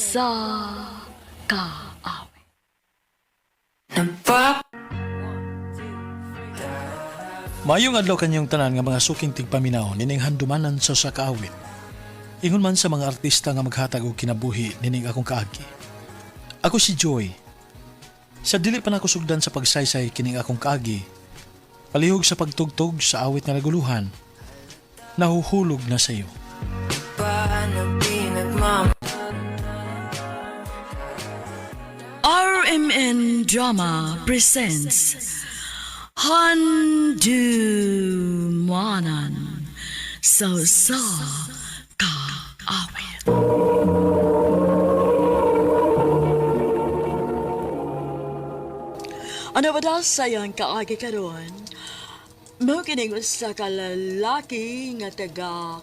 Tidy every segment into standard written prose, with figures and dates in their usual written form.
sa kaawit. Maayong adlaw kanyang tanan nga mga suking tigpaminaw nining handumanan sa kaawit. Ingon man sa mga artista nga maghatag og kinabuhi nining akong kaagi. Ako si Joy. Sa dili pa nako sugdan sa pagsaysay kining akong kaagi, palihog sa pagtugtog sa awit nga naguluhan, nahuhulog na sa iyo. RMN Drama presents Handumanan sa kaawit. Ano ba daw sayang kaagi karon? Mo kining usa ka lalaki nga taga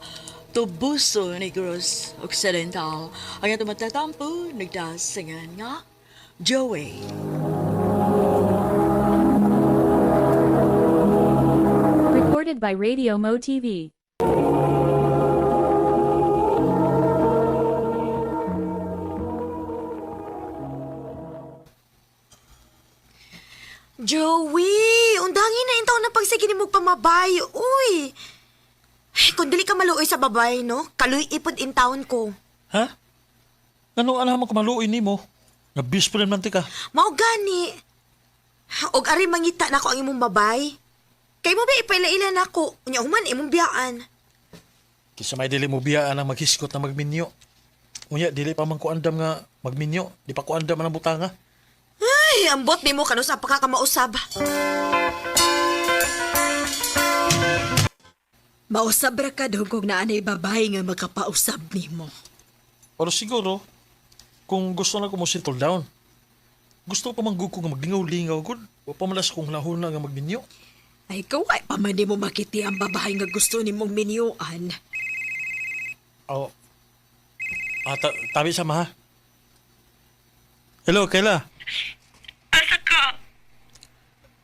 Tubuso Negros Occidental ang atong matatampo nagdasingan nga Joey. Recorded by Radio Mo TV. Joey, undangin na intaw na pagsige ni mo pamabay. Uy. Ay, kung dili ka maluoy sa babay, no? Kaluy ipod in town ko. Ha? Ano alam mo kumaluin nimo? Nabis pa rin man ka. Mao gani. Og ari mangita na ko ang imong babay. Kay mo ba ipaila-ila na ko? Unya human imong biyaan. Kisa may dili mo biyaan ang maghiskot na magminyo. Unya, dili pa man ko andam nga magminyo. Di pa ko andam ang butanga. Ay, ambot ni mo kano sa pakakamausab. Mausab ra ka dugog na anay babae nga makapausab nimo. Pero siguro, kung gusto na ko mo settle down, gusto pa manggug ko nga maglingaw-lingaw gud. O pamalas kong lahuna nga magminyo. Ay ikaw ay paman di mo makiti ang babae nga gusto nimong minyuan. Oh. Tabi sama ha. Hello, Kayla. Asa ka?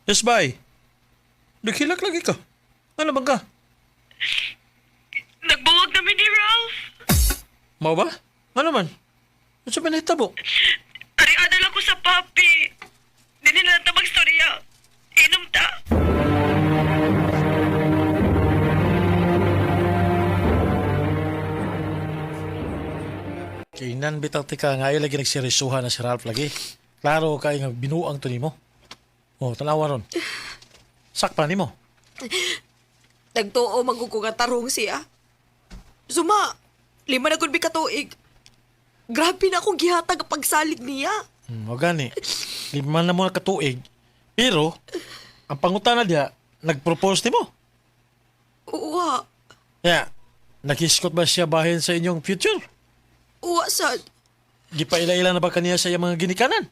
Yes, bye. Naghilak lagi ka. Ano bang ka? Nagbuwag namin ni Ralph. Mau ba? Ano man? Ano sa pinahitabo? Ari-ada lang ko sa papi. Dili na ta magstorya. Inom ta. Kainan bitaw tika nga ay lagi nagsirisuhan na si Ralph lagi. Klaro kay nga binuang to nimo. Oh, tanawa ron. Sakpa nimo. Nagtuo magkuko nga tarong siya. Suma, 5 na gud bi katuig. Grabe na akong gihatag ang pagsalig niya. O gani. Lima na mo na katuig. Pero, ang pangutana diya, nag-propose nimo. Uwa, Yeah. Nag-iskot ba siya bahin sa inyong future? uwa sad. Gipaila-ila na ba kaniya sa iyang mga ginikanan?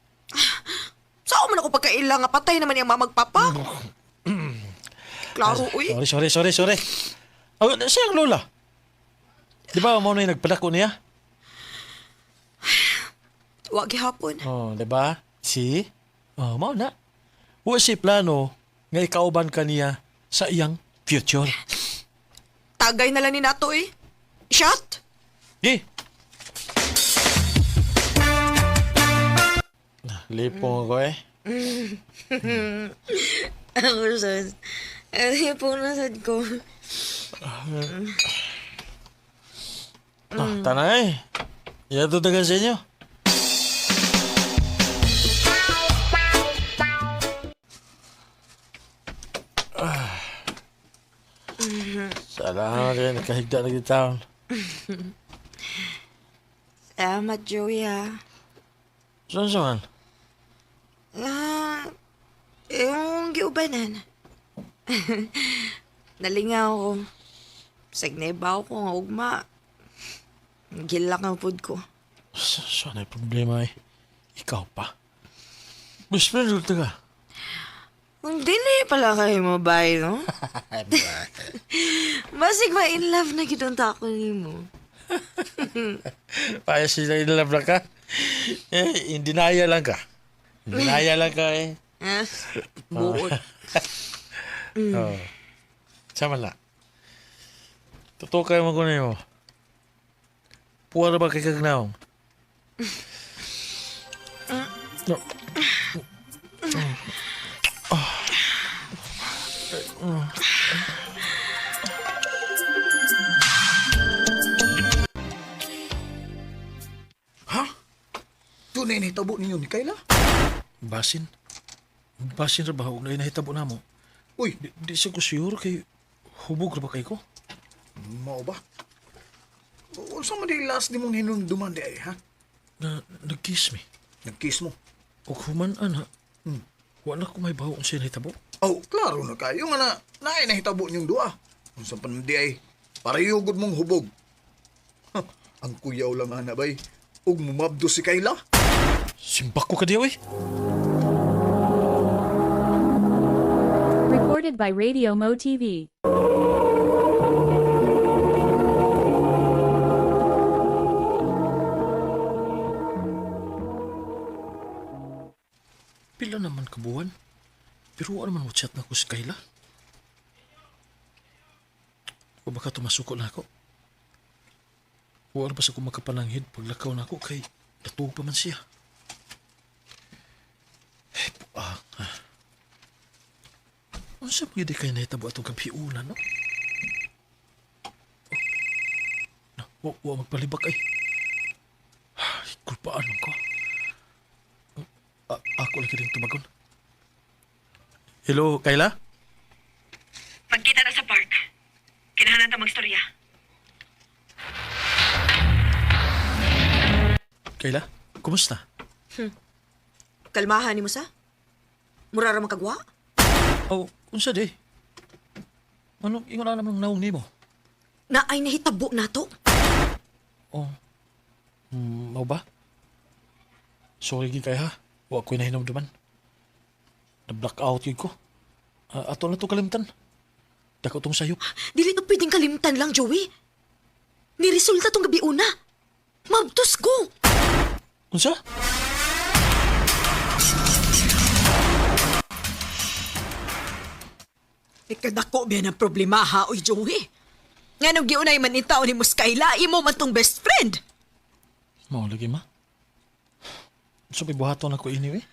Saan man ako pagkaila nga patay naman yung mamagpapa? Klaro, uy. Sorry. Oh, siyang lola. Di ba mo na yung nagpadako niya? Wag hapon. Oh, di ba? Si? Oh, mao na. Wa si plano nga ikauban kaniya sa iyang future. Tagay na lang ni nato eh. Shot? Gi. Lipong ako eh. Ako sad. Ay, punasad ko. Tanay. Yato dagan sa inyo. Salamat rin. Nakahigda na taon. Salamat, Joey, ha. Saan? Yung giubanan. Nalingaw ko. Sagnebaw ko nga ugma. Gilak ang food ko. Saan ay problema eh? Ikaw pa. Best friend ulit ka. Ang dili pala kayo mabay, no? Basig ba in love na kitong tako ni mo? Paya sila in love lang ka? In denial lang ka. In denial lang ka eh. Buot. Oh. Sama na. Totoo kayo magunay mo. Puwa na ba kay kagnaong? Tunay na hitabo ninyo ni Kayla? Basin. Basin ra ba og na nahitabo namo? Uy, Di siya ko sure kay hubog ra ba kay ko? mao ba? Unsa man di last di mong hinumduman di ay, ha? Na nag-kiss me. Nag-kiss mo. Og human-an ha. Wala ko may bawo siya nahitabo. Oh, klaro na kayo nga na naay na hitabo niyong dua. Unsa man di ay, pareho gud mong hubog. Ha, ang kuyaw lang ana bay. Ug mumabdo si Kayla. Simbak ko ka di oy. Recorded by Radio Mo TV. Pila naman kabuwan. Pero ano man mo chat na ko si Kayla? O baka tumasuko na ako? Wala pa sa ko makapananghid paglakaw na ako kay natuog pa man siya. Ay, buang. Ano siya pwede kayo nahitabo atong kapiulan, no? Oh, na, magpalibak ay. Ay, kulpaan lang ko. Ako lagi rin tumagon. Hello, Kayla? Magkita na sa park. Kinahanan ta magstorya. Kayla, kumusta? Kalmahan ni mo sa? Mura ra makagwa? Oh, unsa di? Ano, ingon na naman naong nimo? Na ay nahitabo na to. Oh, mau ba? Sorry gid kay ha. Wa ko'y nahinumduman. Na-blackout yun ko. Ato na to kalimtan. Dako tong sayop. Dili to pwedeng kalimtan lang, Joey. Niresulta tong gabi una. Mabtos ko. Unsa? Ikadako biya ng problema ha, oy Joey. Nga nung giunay man itaw ni Muskayla, imo man tong best friend. Mao lagi ma. So buhaton ako ini eh.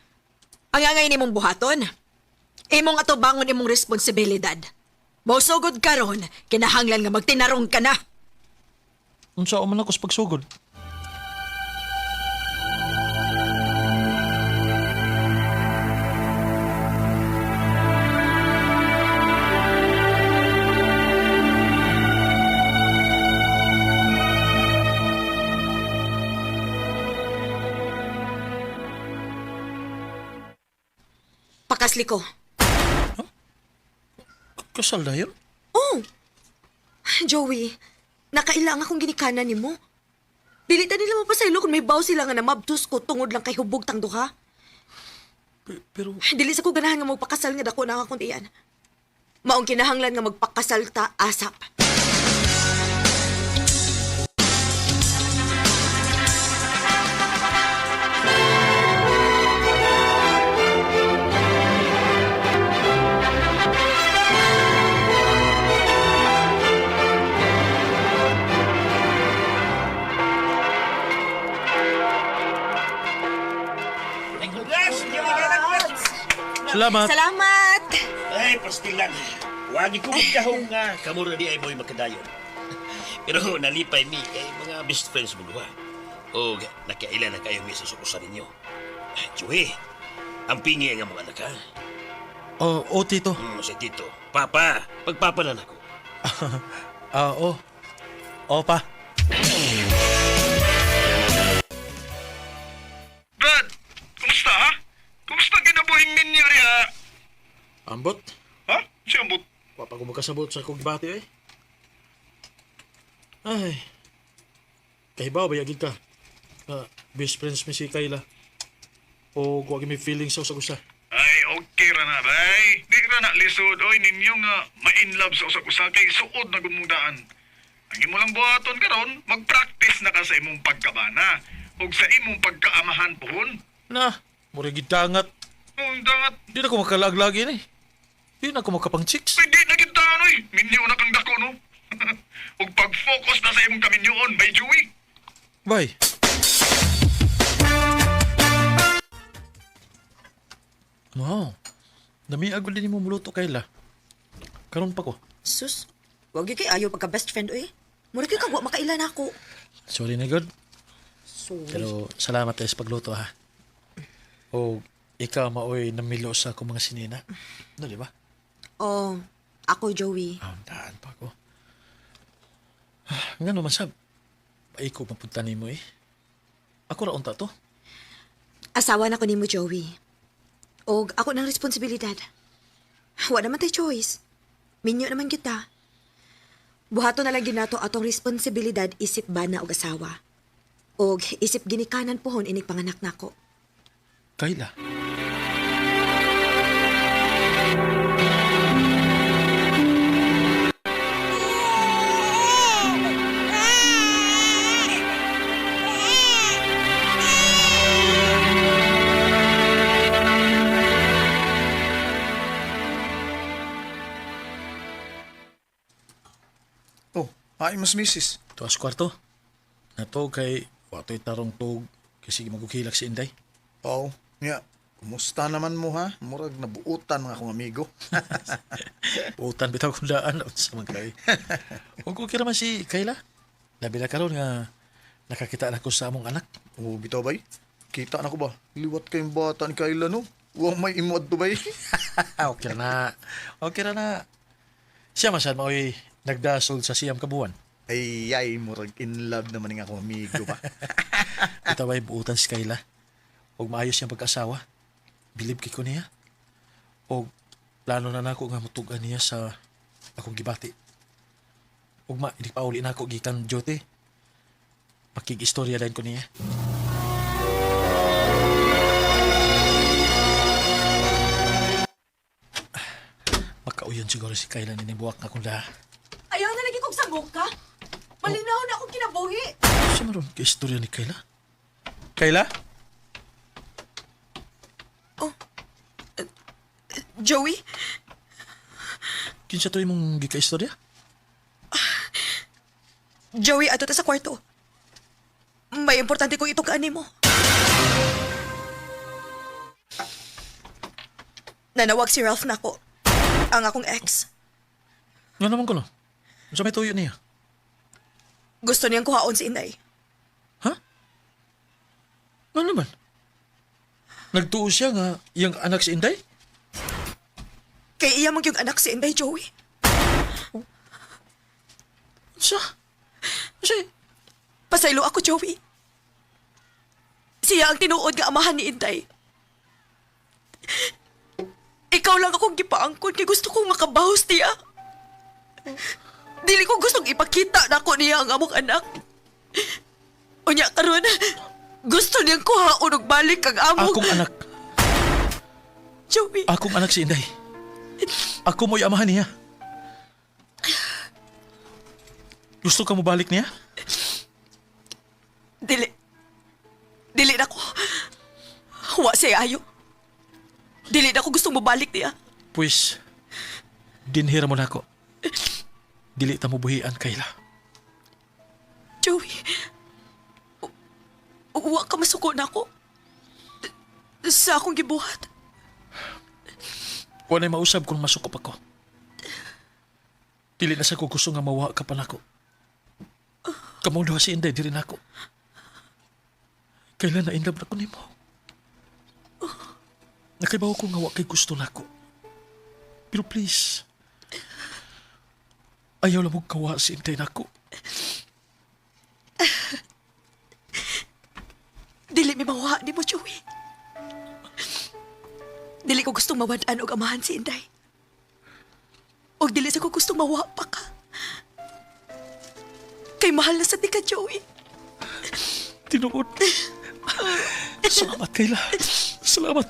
Ang angay ni mong buhaton, imong atubangon imong responsibilidad. Mausugod karon, kinahanglan nga magtinarong ka na. Unsa man ako sa pagsugod? Pakasli ko. Kasal na yun? Oh! Joey, nakailang akong ginikanan ni mo. Dilitan nila mapasaylo kung may baw sila nga na mabtos ko tungod lang kay hubog tang duha. Pero, Dili sa ko ganahan nga magpakasal nga dako na akong tiyan. Maong kinahanglan nga magpakasal ta asap. salamat. Salamat! Ay, pastilan. Wagi ko magkahong nga. Kamura di ay mo'y makadayon. Pero nalipay mi kay mga best friends mo duha. O nakailan na kayong may susukusan ninyo. Ay, Joey, ang pingi nga mga anak ha. Oh, tito. Si Tito. Papa, pagpapalan ako. Pa. Brad, kumusta ha? Kumusta kinabuhing ninyo niya? Ambot. Ha? Siyambot. Wapa ko magkasabot sa kong bati eh. Ay. Kahibaw ba yagig ka? Best friends mi si Kayla. O kung may feelings sa usa-usa. Ay, okay ra na, bay. Di ra na lisod. Oy, ninyo nga ma-in-love sa usak-usa kay suod na gumudaan. Ang imo lang buhaton karon, mag-practice na ka sa imong pagkabana ug sa imong pagkaamahan pohon. Na, mura gidangat. Ang dangat, Di na ko makalaglag yun eh. Di na ako makapang chicks. ay di na kita, oy. Minyo na kang dako, no? ug pag-focus na sa imong kaminyoon, bay Joey. Bye. Wow. Dami agad din mo muluto Kayla. Karon pa ko. Sus, wag gyud kay ayaw pagka best friend oy. Mura kay kagwa makailan ako. Sorry na God. Sorry. Pero salamat tayo sa pagluto ha. O ikaw maoy namilo sa akong mga sinina. No, di ba? Oh, ako Joey. Daan pa ko. Nga naman sab. Paiko mapunta ni mo eh. Ako raon ta to. Asawa na ko nimo Joey. Og ako ng responsibilidad. Wa naman tay choice. Minyo naman kita. Buhato na lang ginato atong responsibilidad isip bana og asawa. Og isip ginikanan pohon inig panganak nako. Kayla. Oh, ay mas misis. Tuwas kwarto. Nato kay wato'y tarong tog kasi magukilak si Inday. Oo, nga. Kumusta naman mo ha? Murag nabuutan mga akong amigo. Utan bitaw kung daan sa mga kay. Huwag ko kira man si Kayla. Labi na karon nga nakakita na ko sa among anak. Oo, bitaw bay. Kita na ko ba? Liwat kayong bata ni Kayla no? Huwag may imuad to bay. Okay na. Okay na. Siya masan mao'y nagdasol sa siyam kabuan. Ay, murag in love naman ng akong amigo ba? Ito ay buutan si Kayla. Huwag maayos siyang pag-asawa. Bilib kay ko niya. O plano na nako nga mutugan niya sa akong gibati. Huwag hindi pa uli na ako gikan jote. Makig-istorya din ko niya. Makauyon siguro si Kayla ninibuwak na kung lahat. Ayaw na lagi kong sabok ka. Malinaw na akong kinabuhi. Sa maroon ka istorya ni Kayla? Kayla? Joey, Kinsa to imong gika-istorya? Joey, ato ta sa kwarto. May importante kong itukaan mo. Nanawag si Ralph na ako. Ang akong ex. Nga naman ko no? Sa may tuyo niya? Gusto niyang kuhaon si Inday. Ha? Nga naman? Nagtuo siya nga iyang anak si Inday? Kay iya mong yung anak si Inday, Joey. Sa? Pasaylo ako, Joey. Siya ang tinuod nga amahan ni Inday. Ikaw lang akong gipaangkon kay gusto kong makabahos niya. Dili ko gustong ipakita na ako niya ang among anak. Unya karon, gusto niyang kuhaon og balik ang among... Akong anak. Joey, Akong anak si Inday. Ako mo'y amahan niya. Gusto ka mo balik niya? Dili na ko. Wa siya ayo. Dili na ko gustong mabalik niya. Pues, dinhira mo na ako. Dili ta mo buhian, Kayla. Joey, wa ka masuko na ako. Sa akong gibuhat. Wana'y mausab kung masukop ako. Dili na sa ko gusto nga mawa ka pa nako. Kamong duha si Inday, diri na ako. Kailan na in love na ko nimo. Nakaibaw ko nga wa kay gusto nako. Pero please, ayaw lang mong kawa si Inday nako. Dili mi mawa ni mo, Joey. Dili ko gustong mawadaan og amahan si Inday. Og dili sa ko gustong mawa pa ka. Kay mahal na sa tika, Joey. Tinuod. Salamat, Kayla. Salamat.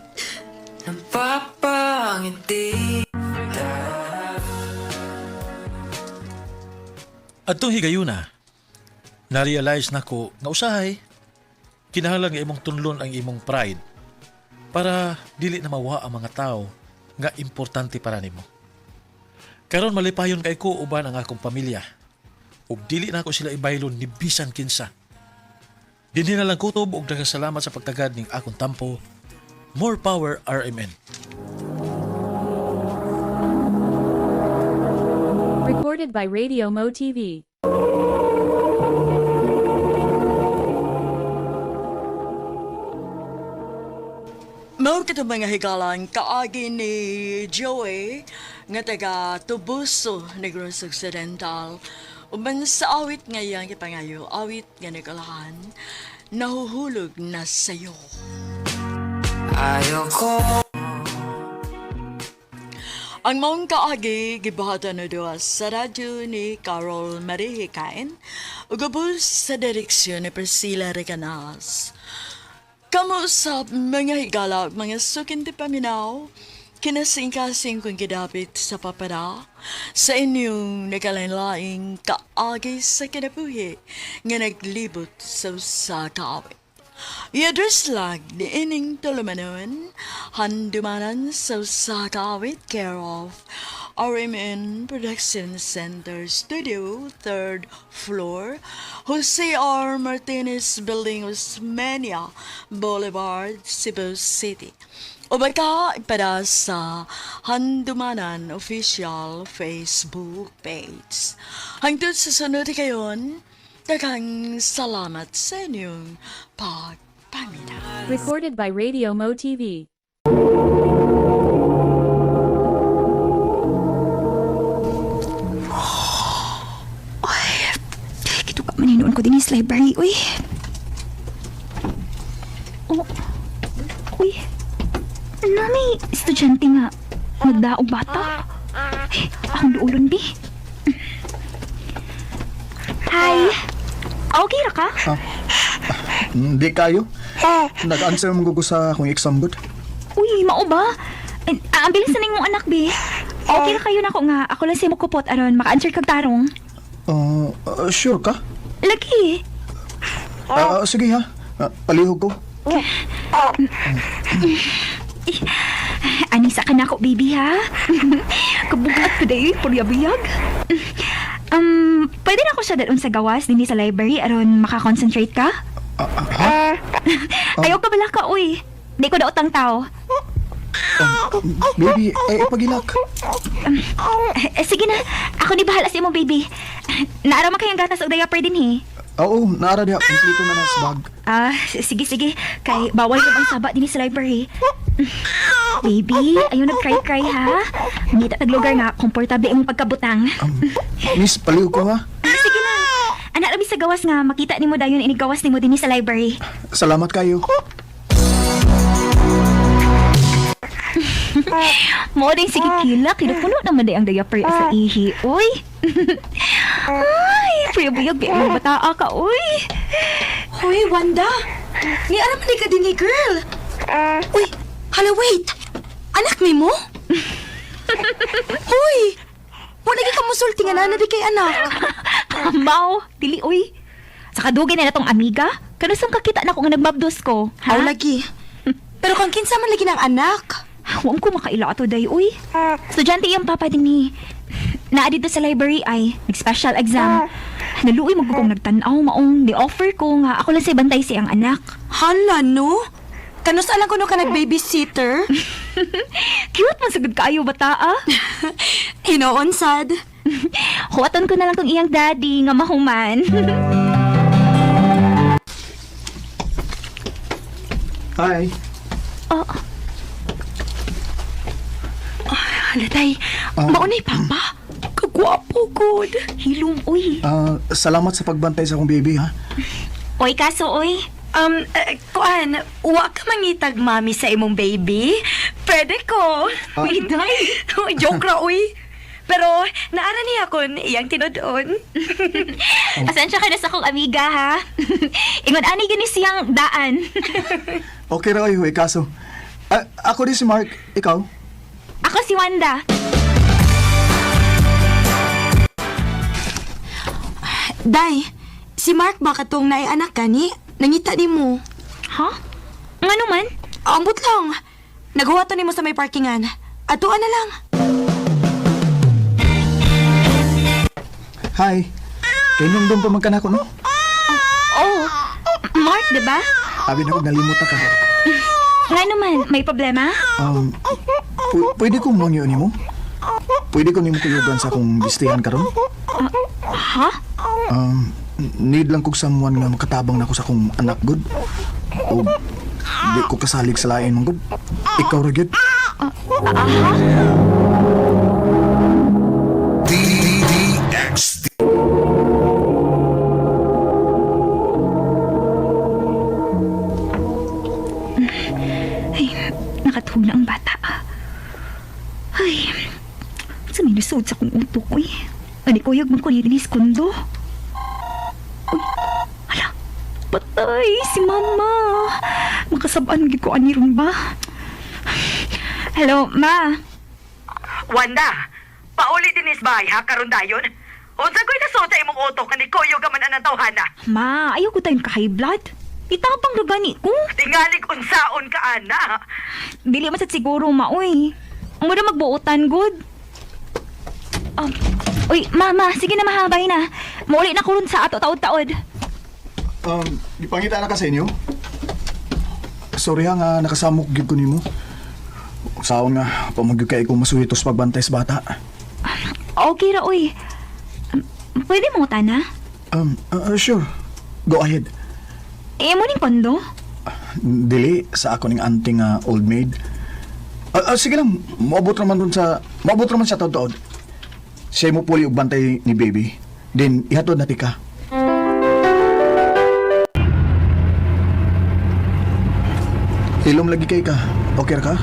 Atong higayuna, na-realize na ko nga usahay, kinahanglan nga imong tunlon ang imong pride para dili na mawa ang mga tao nga importante para nimo. Karon malipayon kay ko uban ang akong pamilya ug dili na ako sila ibaylon ni bisan kinsa. Dinhi na lang kutob og daghang salamat sa pagtagad ning akong tampo. More power, RMN. Recorded by Radio Mo TV. Mao kito mga higalan kaagi ni Joey nga taga Tubuso, Negros Occidental. Uban sa awit ngayang ipangayo, awit nga nagalahan, nahuhulog na sayo. Ang maong kaagi, gibahatan na doon sa radyo ni Carol Marie Hikain, ugabos sa direksyon ni Priscilla Recanas. Kamu sa mga higala, mga sukin ti paminaw, kinasing-kasing kung kidapit sa papara, sa inyong nagalain-laing kaagi sa kinabuhi, nga naglibot sa kaawit. I-address lang ni ining tulumanon, handumanan sa kaawit, care of RMN Production Center Studio, 3rd floor, Jose R. Martinez Building, Osmeña Boulevard, Cebu City. O baka para sa Handumanan Official Facebook page. Hangtod sa sunod kayon, daghang salamat sa inyong pagpamina. Recorded by Radio Mo TV. Maninoon ko din sa library, uy. Oh, uy. Nani, estudyante nga. Nagdaog bata. Eh, akong duulon, bi. Hi. Okay ra ka? Hindi kayo. Nag-answer mong gugo sa akong exam good. Uy, mao ba? Ang bilis na mong anak, bi. Okay ra kayo na ko nga. Ako lang siya mo kupot aron maka-answer kag tarong. Sure ka? Lagi. Sige ha. Palihog ko. Anisa ka na ako, baby, ha? Kabugat ko dahil, puryabiyag. Pwede na ako siya doon sa gawas, din sa library, aron makakonsentrate ka? Ayaw ka bala ka, uy. Di ko daw utang tao. Baby, ipagilak. Sige na, ako ni bahala sa imo, baby. Naaraw kayong gatas o diaper din, he? Oo, naara diha. Kompleto na nas bag. Sige. Kay bawal yung ang saba din sa library. Baby, ayaw nag-cry-cry, ha? Ngita taglugar nga, komportable ang pagkabutang. Miss, palihog ko ha. Sige na. Anak rabi sa gawas nga, makita ni mo dayon inigawas ni mo din sa library. Salamat kayo. Mo din sige kila, kinupuno naman day ang diaper sa ihi. Uy! Ay, priyabuyag, mga bataa ka, uy! Hoy, Wanda. Ni aram man ka din ni girl. Uy, hala wait. Anak ni mo? Hoy! Wala ka musulti nga na di kay anak. Mau, dili, uy. Sa kadugay na natong amiga, kanusang kakita na ko nga nagmabdos ko. Aw lagi. Pero kang kinsa man lagi ng anak. Huwag ko makaila ato day, uy. Estudyante iyang papa din ni. Naa dito sa library ay nag-special exam. Naluoy mo kung nagtanaw maong ni-offer ko nga ako lang sa bantay siyang anak. Hala, no? Kanus alam ko no ka nag-babysitter? Cute man sagad kaayo bata, ah. Hinoon sad. Huwaton ko na lang kung iyang daddy nga mahuman. Hi. Halatay, maunay papa. Kagwapo, good. Hilom, uy. Salamat sa pagbantay sa akong baby ha. Uy, kaso, uy. Kuan, uwa ka mangitag mami sa imong baby? Pwede ko. Uy, day. Joke ra, uy. Pero, naara niya kon iyang tinodon. Asensya ka na sa akong amiga, ha? Ingon, ani gini siyang daan. Okay ra kayo, kaso. Ako din si Mark. Ikaw? Ako si Wanda. Day, si Mark ba katong naay anak gani? Nangita ni mo. Ha? Nga naman? Ambot lang. Naghuwato ni mo sa may parkingan. Atuan na lang. Hi. Kainong pa magkanako, no? Oh, Mark, diba? Abi na ko nalimutan ka. Nga naman, may problema? Pwede kong mangyo ni mo? pwede ko nimo kuyugan sa akong gistihan karon? Ha? Need lang kog someone nga makatabang nako sa akong anak good. O di ko kasalig sa lain mong good. Ikaw ra gyud. Nakatuhog na ang bata. Ay, sa minusod sa kong utok, uy. Ani ko yung magkunit ni Skundo. Uy, hala, patay si Mama. Makasabaan gid ko ani ron ba? Hello, Ma. Wanda, pauli din is bahay ha, karon dayon. Unsa ko'y nasod sa imong utok ni Koyo gaman ang tawhana. Ma, ayaw ko tayong ka-high blood. Itapang na gani ko. Tingalig unsaon ka ana. Dili man sad siguro, Ma, uy. Ang muna magbuutan, good. Uy, Mama, sige na mahabay na. Mauli na ko ron sa ato taod-taod. Ipangita na ka sa inyo? Sorry ha nga nakasamok gyud ko nimo. Saon nga pamagyud kay ko masuhitos pagbantay sa bata. Okay ra, uy. Pwede mo na? Sure. Go ahead. Mo ning kondo? Dili sa ako ning anting old maid. Sige lang, maabot naman siya taod-taod. Siya mo puli og bantay ni baby. Then ihatod na tika. Ilom lagi kay ka. Okay ra ka?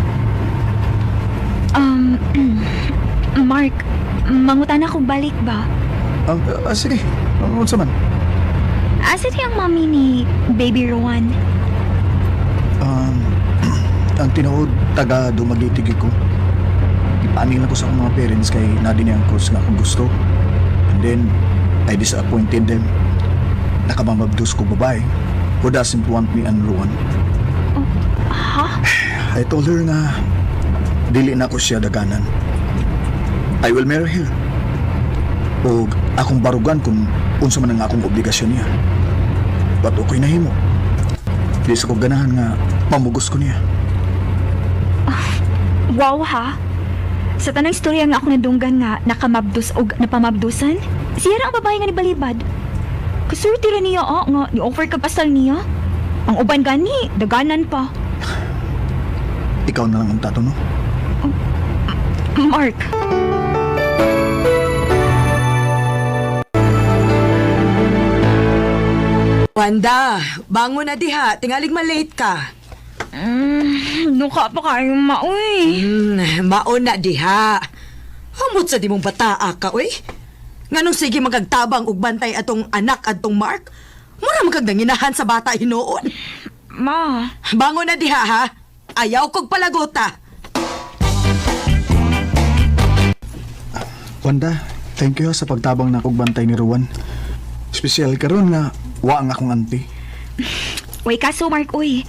Mark, mangutan ako balik ba? Sige. Unsa man? Asit yung mami ni Baby Rowan? Ang tinuod taga dumagitig ko. Ipaning lang ko sa akong mga parents kay nadi niya ang course nga akong gusto. And then, I disappointed them. Nakamamabdos ko babae who doesn't want me and Rowan. Ha? I told her nga dili na ko siya daganan. I will marry her. O akong barugan kung unsa man ang akong obligasyon niya. But okay na himo. Di sa ko ganahan nga mamugos ko niya. Wow ha? Sa tanang istorya nga ako nadunggan nga nakamabdos o napamabdusan, siya ra ang babae nga ni balibad. Kasurti ra niya nga ni-offer ka pasal niya. Ang uban gani, daganan pa. Ikaw na lang ang tatanong. Mark. Wanda, bangon na diha, tingalig malate ka. Nuka pa kayo maoy. Maon na diha. Hamot sa di mong bataa ka, uy. Nganong sige magagtabang og bantay atong anak atong Mark? Mura magagdanginahan sa bata hinoon. Ma. Bangon na diha, ha? Ayaw kog palagota. Wanda, thank you sa pagtabang na kog bantay ni Rowan. Espesyal karon nga wa ang akong auntie. Uy, kaso Mark, uy.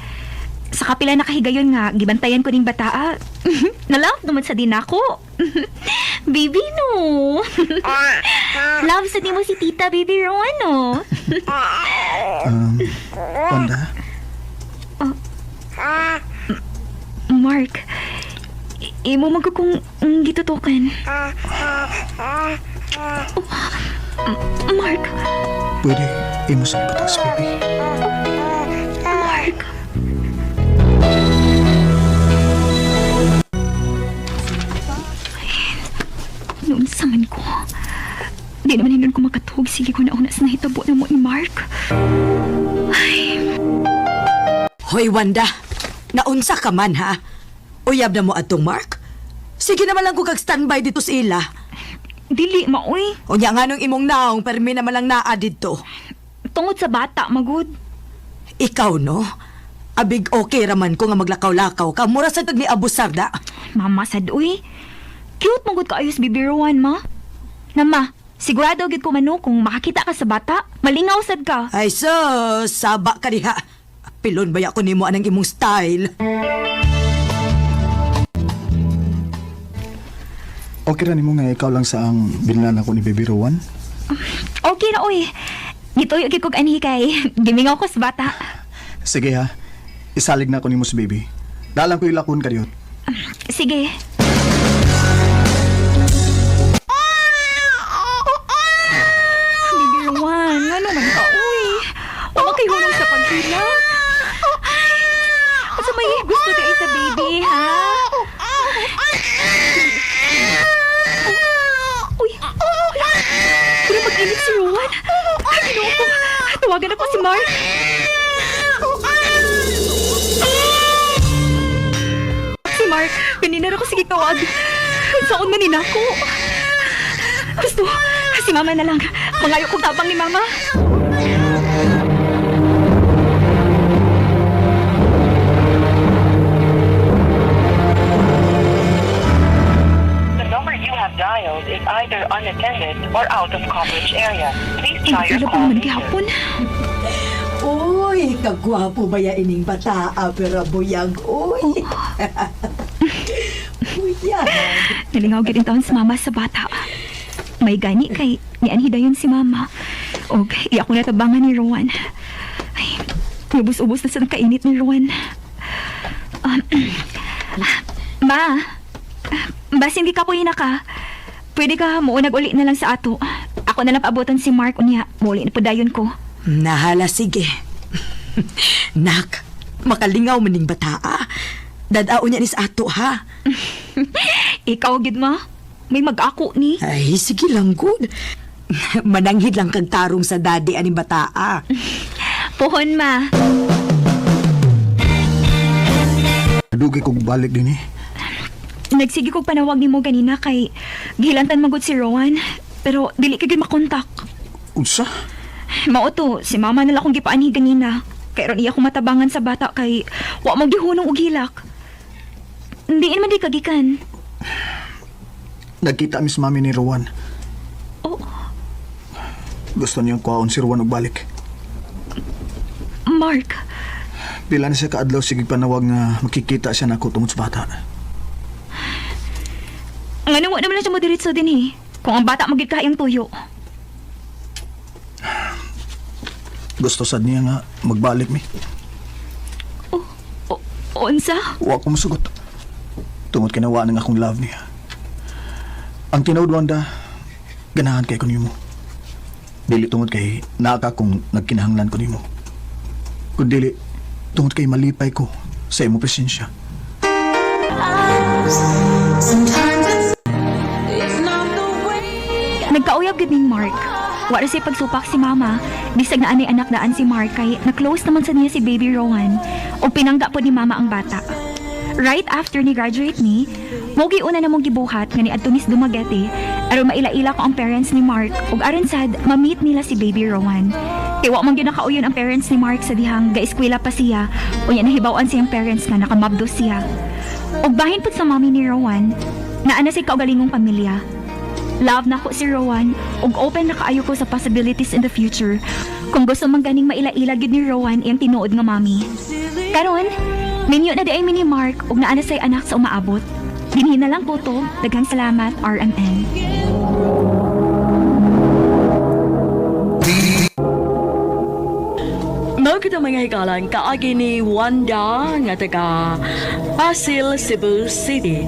Sa kapila na kahigayon nga, gibantayan ko ning bataa. Nalove naman sa din ako. Baby, no. Love sa mo si Tita Baby Rowan, no. Wanda? Mark, imo magkukong gitutukan. Mark. Pwede imo sa ibatas, baby. Mark. Noon sa man ko. Di naman hinun ko makatuhog. Sige ko na unas na hitabo na mo ni Mark. Ay. Hoy, Wanda. Naunsa ka man, ha? Uyab na mo atong Mark? Sige naman lang ko kag-standby dito sa ila. Dili, maoy. O niya nga nung imong naong, permi naman lang naa dito. Tungod sa bata, magud. Ikaw, no? Abig okay raman ko nga maglakaw-lakaw ka. Mura sa tag ni Abu Sarda. Mama, sad, uy. Cute magud ka ayos bibiruan, ma. Nama, sigurado gid ko mano kung makakita ka sa bata, malingaw sad ka. Ay, saba ka diha. Pilon ba ko nimo anang imong style? Okay ra nimo nga ikaw lang sa ang binlan ako ni Baby Rowan? Okay na, uy. Gituyo gid kog anhi kay gimingaw ko sa bata. Sige ha. Isalig na ako nimo sa baby. Dalang ko ilakon ka diot. Sige. may gusto ka sa baby, ha? Uy, wala. Pero mag-init si Rowan. Ay, ginoo ko. Tawagan ako si Mark. Si Mark, kanina na ako sige tawag. Saan man ninako? Gusto, si Mama na lang. Mangayo kong tabang ni Mama. The number you have dialed is either unattended or out of coverage area. Please try your Ila pa call naman later. gihapon. Uy, kagwapo ba ya ining bata, pero buyag, uy. Buyag. Nalingaw gid taon si Mama sa bata. May gani kay ni anhidayon si Mama. Og iya ko natabangan ni Rowan. Ay, ubos-ubos na sa kainit ni Rowan. Ma, basin di ka po ka. Pwede ka muunag uli na lang sa ato. Ako na lang paabotan si Mark unya. Muli na padayon ko. Nahala, sige. Nak, makalingaw maning bata, Dadao niya ni sa ato, ha? Ikaw gid ma. May mag-ako ni. Ay, sige lang, good. Mananghid lang kag tarong sa daddy aning bata, Pohon ma. Dugay kong balik din eh. Nagsige kog panawag nimo ganina kay gihilantan magud si Rowan. Pero dili ka gyud makontak. Unsa? Mao to, si Mama nala akong gipaanhi ganina. Kay ron iya ko matabangan sa bata kay wa mo gihunong og hilak. Hindi man di kagikan. Nagkita mi sa mami ni Rowan. Oh, Gusto niyang kuhaon si Rowan og balik. Mark. Pila na siya kaadlaw sige panawag nga makikita siya nako tungod sa bata. Ngano wa naman na siya mo diretso din eh. Kung ang bata magid kayang tuyo. Gusto sad niya nga magbalik mi. Unsa? Wa ko masugot. Tungod kinawa ng akong love niya. Ang tinawad Wanda, ganahan kay ko nimo. Dili tungod kay naka kong nagkinahanglan ko nimo. Kung dili, tungod kay malipay ko sa imo presensya. Nagkauyab gid ning Mark. Wala siya pagsupak si Mama. Bisag na anay anak daan si Mark kay na-close naman sa niya si Baby Rowan o pinangga po ni Mama ang bata. Right after ni graduate ni, mogi una na mong gibuhat nga ni Adonis Dumaguete aron maila-ila ko ang parents ni Mark ug aron sad ma-meet nila si Baby Rowan. Kay wa man gyud nakauyon ang parents ni Mark sa dihang ga-eskwela pa siya unya nahibaw-an siyang parents nga nakamabdo siya. Ug bahin pud sa mommy ni Rowan, naa na si kaugalingong pamilya. Love na ko si Rowan ug open na kaayo ko sa possibilities in the future kung gusto man ganing maila-ila gid ni Rowan iyang tinuod nga mommy. Karon, minyo na di ay mini Mark ug naa na say anak sa umaabot. Dinhi na lang po to. Daghang salamat, RMN. Mao kita mga hikalan kaagi ni Wanda nga taga Pasig, Cebu City.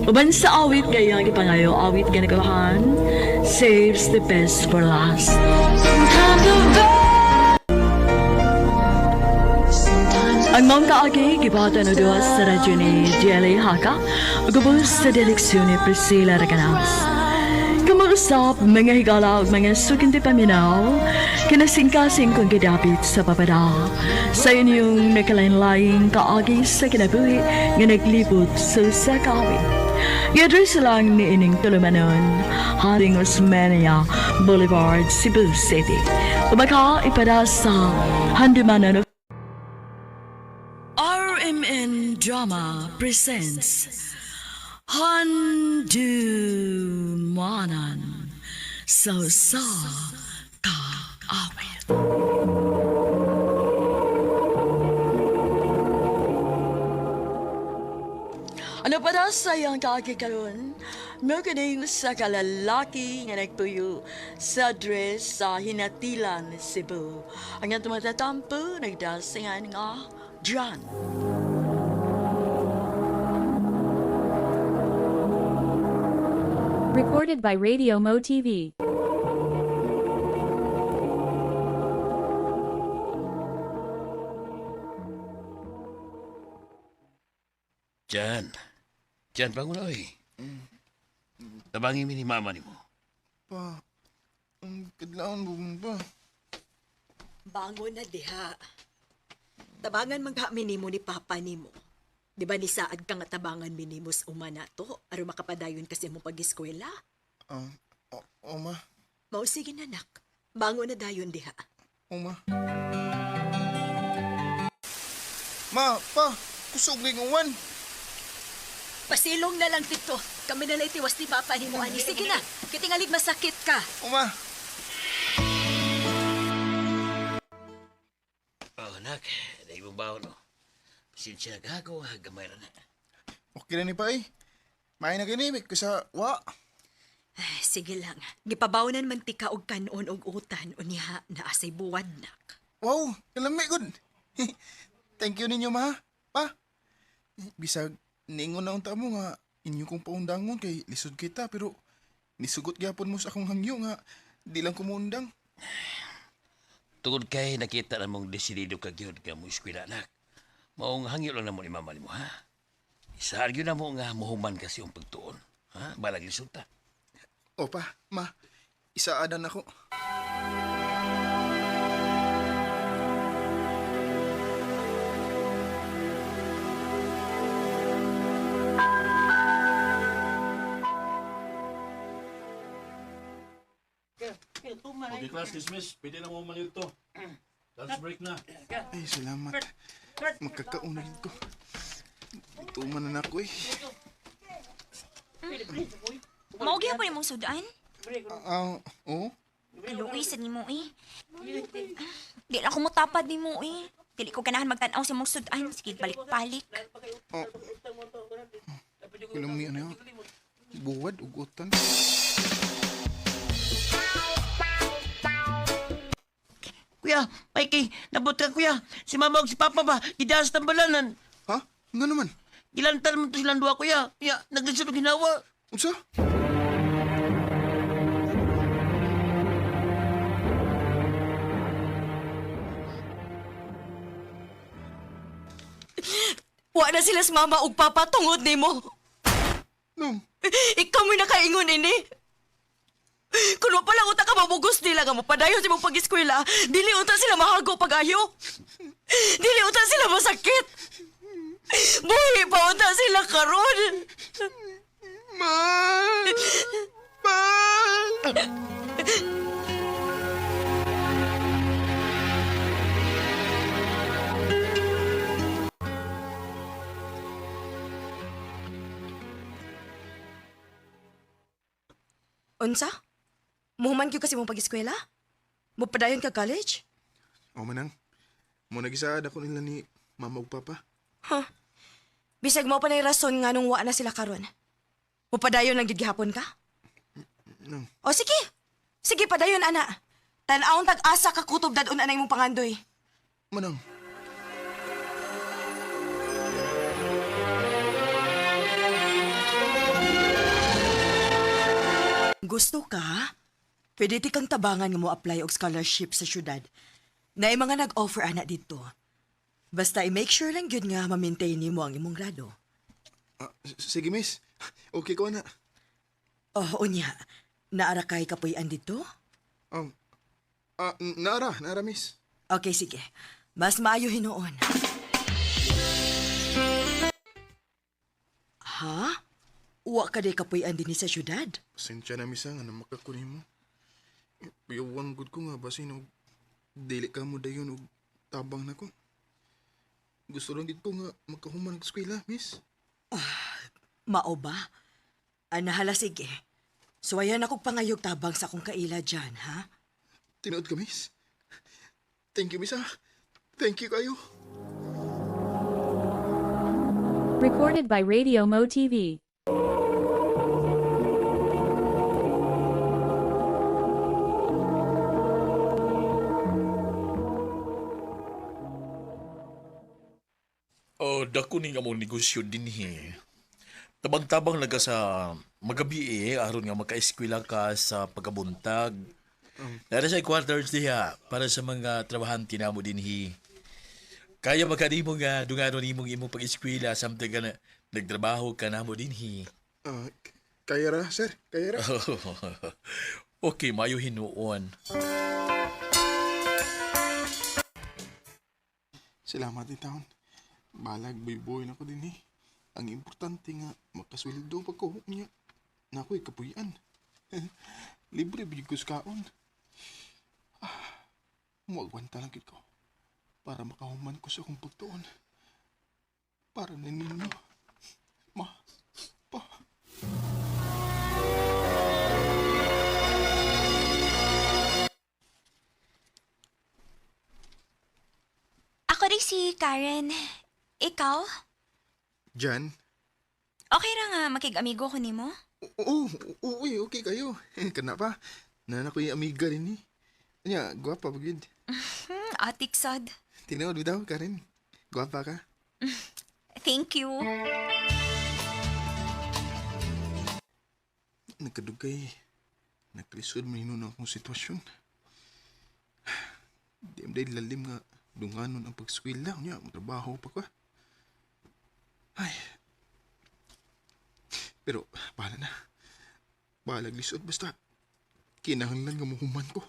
Uban sa awit kaya ang ipangayo awit nga nagawahan, saves the best for last. Ang mga kaagi gibata na duwas sa radyo ni DLA Haka, ugubos sa direksyon ni Priscilla Raganas. Kamarusap, mga higala ug mga sukinti paminaw, kinasingkasing kong gidapit sa papada sa inyong nakalain-laing kaagi sa kinabuhi nga naglibot sa kawit. I-address lang ni ining tulumanon, Haring Osmania Boulevard, Cebu City. Umaka ipada sa handumanan of RMN Drama presents Handumanan sa kaawit. Ano pa na sayang kakikaroon? Meron kaning sa kalalaki nga nagtuyo sa dress sa Hinatilan, Cebu. Ang nga tumatatampo, nagdasingan nga John. Recorded by Radio Mo TV. Jan. Jan, bangun na, oy. Tabangin mi ni mama ni mo. Pa, ang kadlaon mo pa. Bangon na diha. Tabangan manghamin nimo ni papa nimo. Di ba ni saad ka nga tabangan minimo sa uma nato aron makapadayon kasi mo pag-eskwela? Oma, Mao sige na nak. Bangon na dayon diha. oma. Ma, pa, kusog ni nguwan. Pasilong na lang tito. Kami na lang tiwas ni papa nimo ani. Sige na. Kitingalig masakit ka. Oma, Oh, anak. Dahil mo ba no? Pasensya na gago, gamay na na. okay na ni pa eh. May naginimik ko sa wa. Ay, sige lang. Gipabawnan man ti ka og kanon og utan unya na asay buwad nak. Wow, kalami good. Thank you ninyo, ma. Pa, bisag niingon na unta mo nga inyo kong paundangon kay lisod kita pero nisugot gyapon mo sa akong hangyo nga di lang kumundang. Tungod kay nakita na mong desidido ka gyud ka mo eskwela, anak. Maong hangyo lang na mo ni mama ni mo, ha? Isaar gyud na mo nga muhuman kasi yung pagtuon. Ha? Balag resulta. O pa, ma, isaadan ako. Okay, class dismiss. Pwede na mo umalir to. Lunch break na. Ay, salamat. Magkakauna rin ko. Tuman na ako eh. Maugi pa nimong sudan? Oo? Luoy sa nimo eh. Di na ako mutapad nimo eh. Dili ko ganahan magtanaw sa mong sudan. Sige, balik-balik. Kulang mi ano yun. Buwad, ugutan. Kuya, Mikey, nabot ka kuya. Si mama o si papa ba? Idaas tambalanan. Ha? Nga naman? Ilantan mo to silang duwa kuya. Kuya, naglisod og ginawa. Unsa? Wa na sila sa mama ug papa tungod nimo. Nung, Ikaw mo nakaingon ini. Kuno pala uta ka mabugos nila nga mo padayon sa mong pag-eskwela, dili uta sila mahago pag-ayo. Dili uta sila masakit. Buhi pa uta sila karon. ma! Ma! Unsa? Muhuman gyud kasi mong pag-eskwela? Mupadayon ka college? O manang, mo nagisaad ako nila ni mama ug papa. Huh. Bisag mo pa na rason nga nung wa na sila karon. Mupadayon lang gyud gihapon ka? Nang, O sige. Sige padayon ana. Tan-awon tag-asa ka kutob dadun anay mong pangandoy. manang. Gusto ka? Pwede ti kang tabangan nga mo apply og scholarship sa syudad. Na mga nag-offer ana dito. Basta i-make sure lang yun nga ma-maintain mo ang imong grado. Sige, miss. Okay ko na. Oh, unya. Naara kay kapuy-an dito? Naara, miss. Okay, sige. Mas maayo hinoon. Ha? Uwa ka di kapuy-an din sa syudad? Pasensya na, miss, nga na makakunin mo. Piyawang good ko nga, basin og dili ka mo dayon og tabang na ko. Gusto lang dito nga magkahuman ng eskwela, miss. Mao ba? Anahala sige. Suwayan akong pangayog tabang sa akong kaila dyan, ha? Tinood ka, miss. Thank you, miss, ha? Thank you kayo. Recorded by Radio Mo TV. Oh, dako ni nga mo negosyo din Tabang-tabang laga sa magabi aron nga maka-eskwela ka sa pagkabuntag. Nara sa quarters diha para sa mga trabahante namo din Kaya magkanimo nga dungaron imong imong pag-eskwela samtang ka na Nagtrabaho ka na mo din, hi. Kaya ra, sir. Kaya ra. Okay, mayo hinuon. Salamat ni taon. Balag boy-boy na ko din Ang importante nga, makasweldo pa ko niya. Na ako'y kapuyan. Libre bigos kaon. Muagwanta lang ko. Para makahuman ko sa akong pagtuon. Para na ninyo. Ma. Pa. Ako rin si Karen. Ikaw? Jan? Okay ra nga makig-amigo ko nimo? Oo, okay kayo. Kana pa. Nana ko yung amiga rin Anya, gwapa bagid. Atik sad. Tinaw daw, Karen. Gwapa ka. Thank you. Nagkadugay. Nagkalisod mahino na akong sitwasyon. Di am dahil lalim nga dunganon ang pagskwila. Anya, trabaho pa ka. Ay. Pero, bahala na. Bahalag lisod basta. Kinahanglan nga mahuman ko.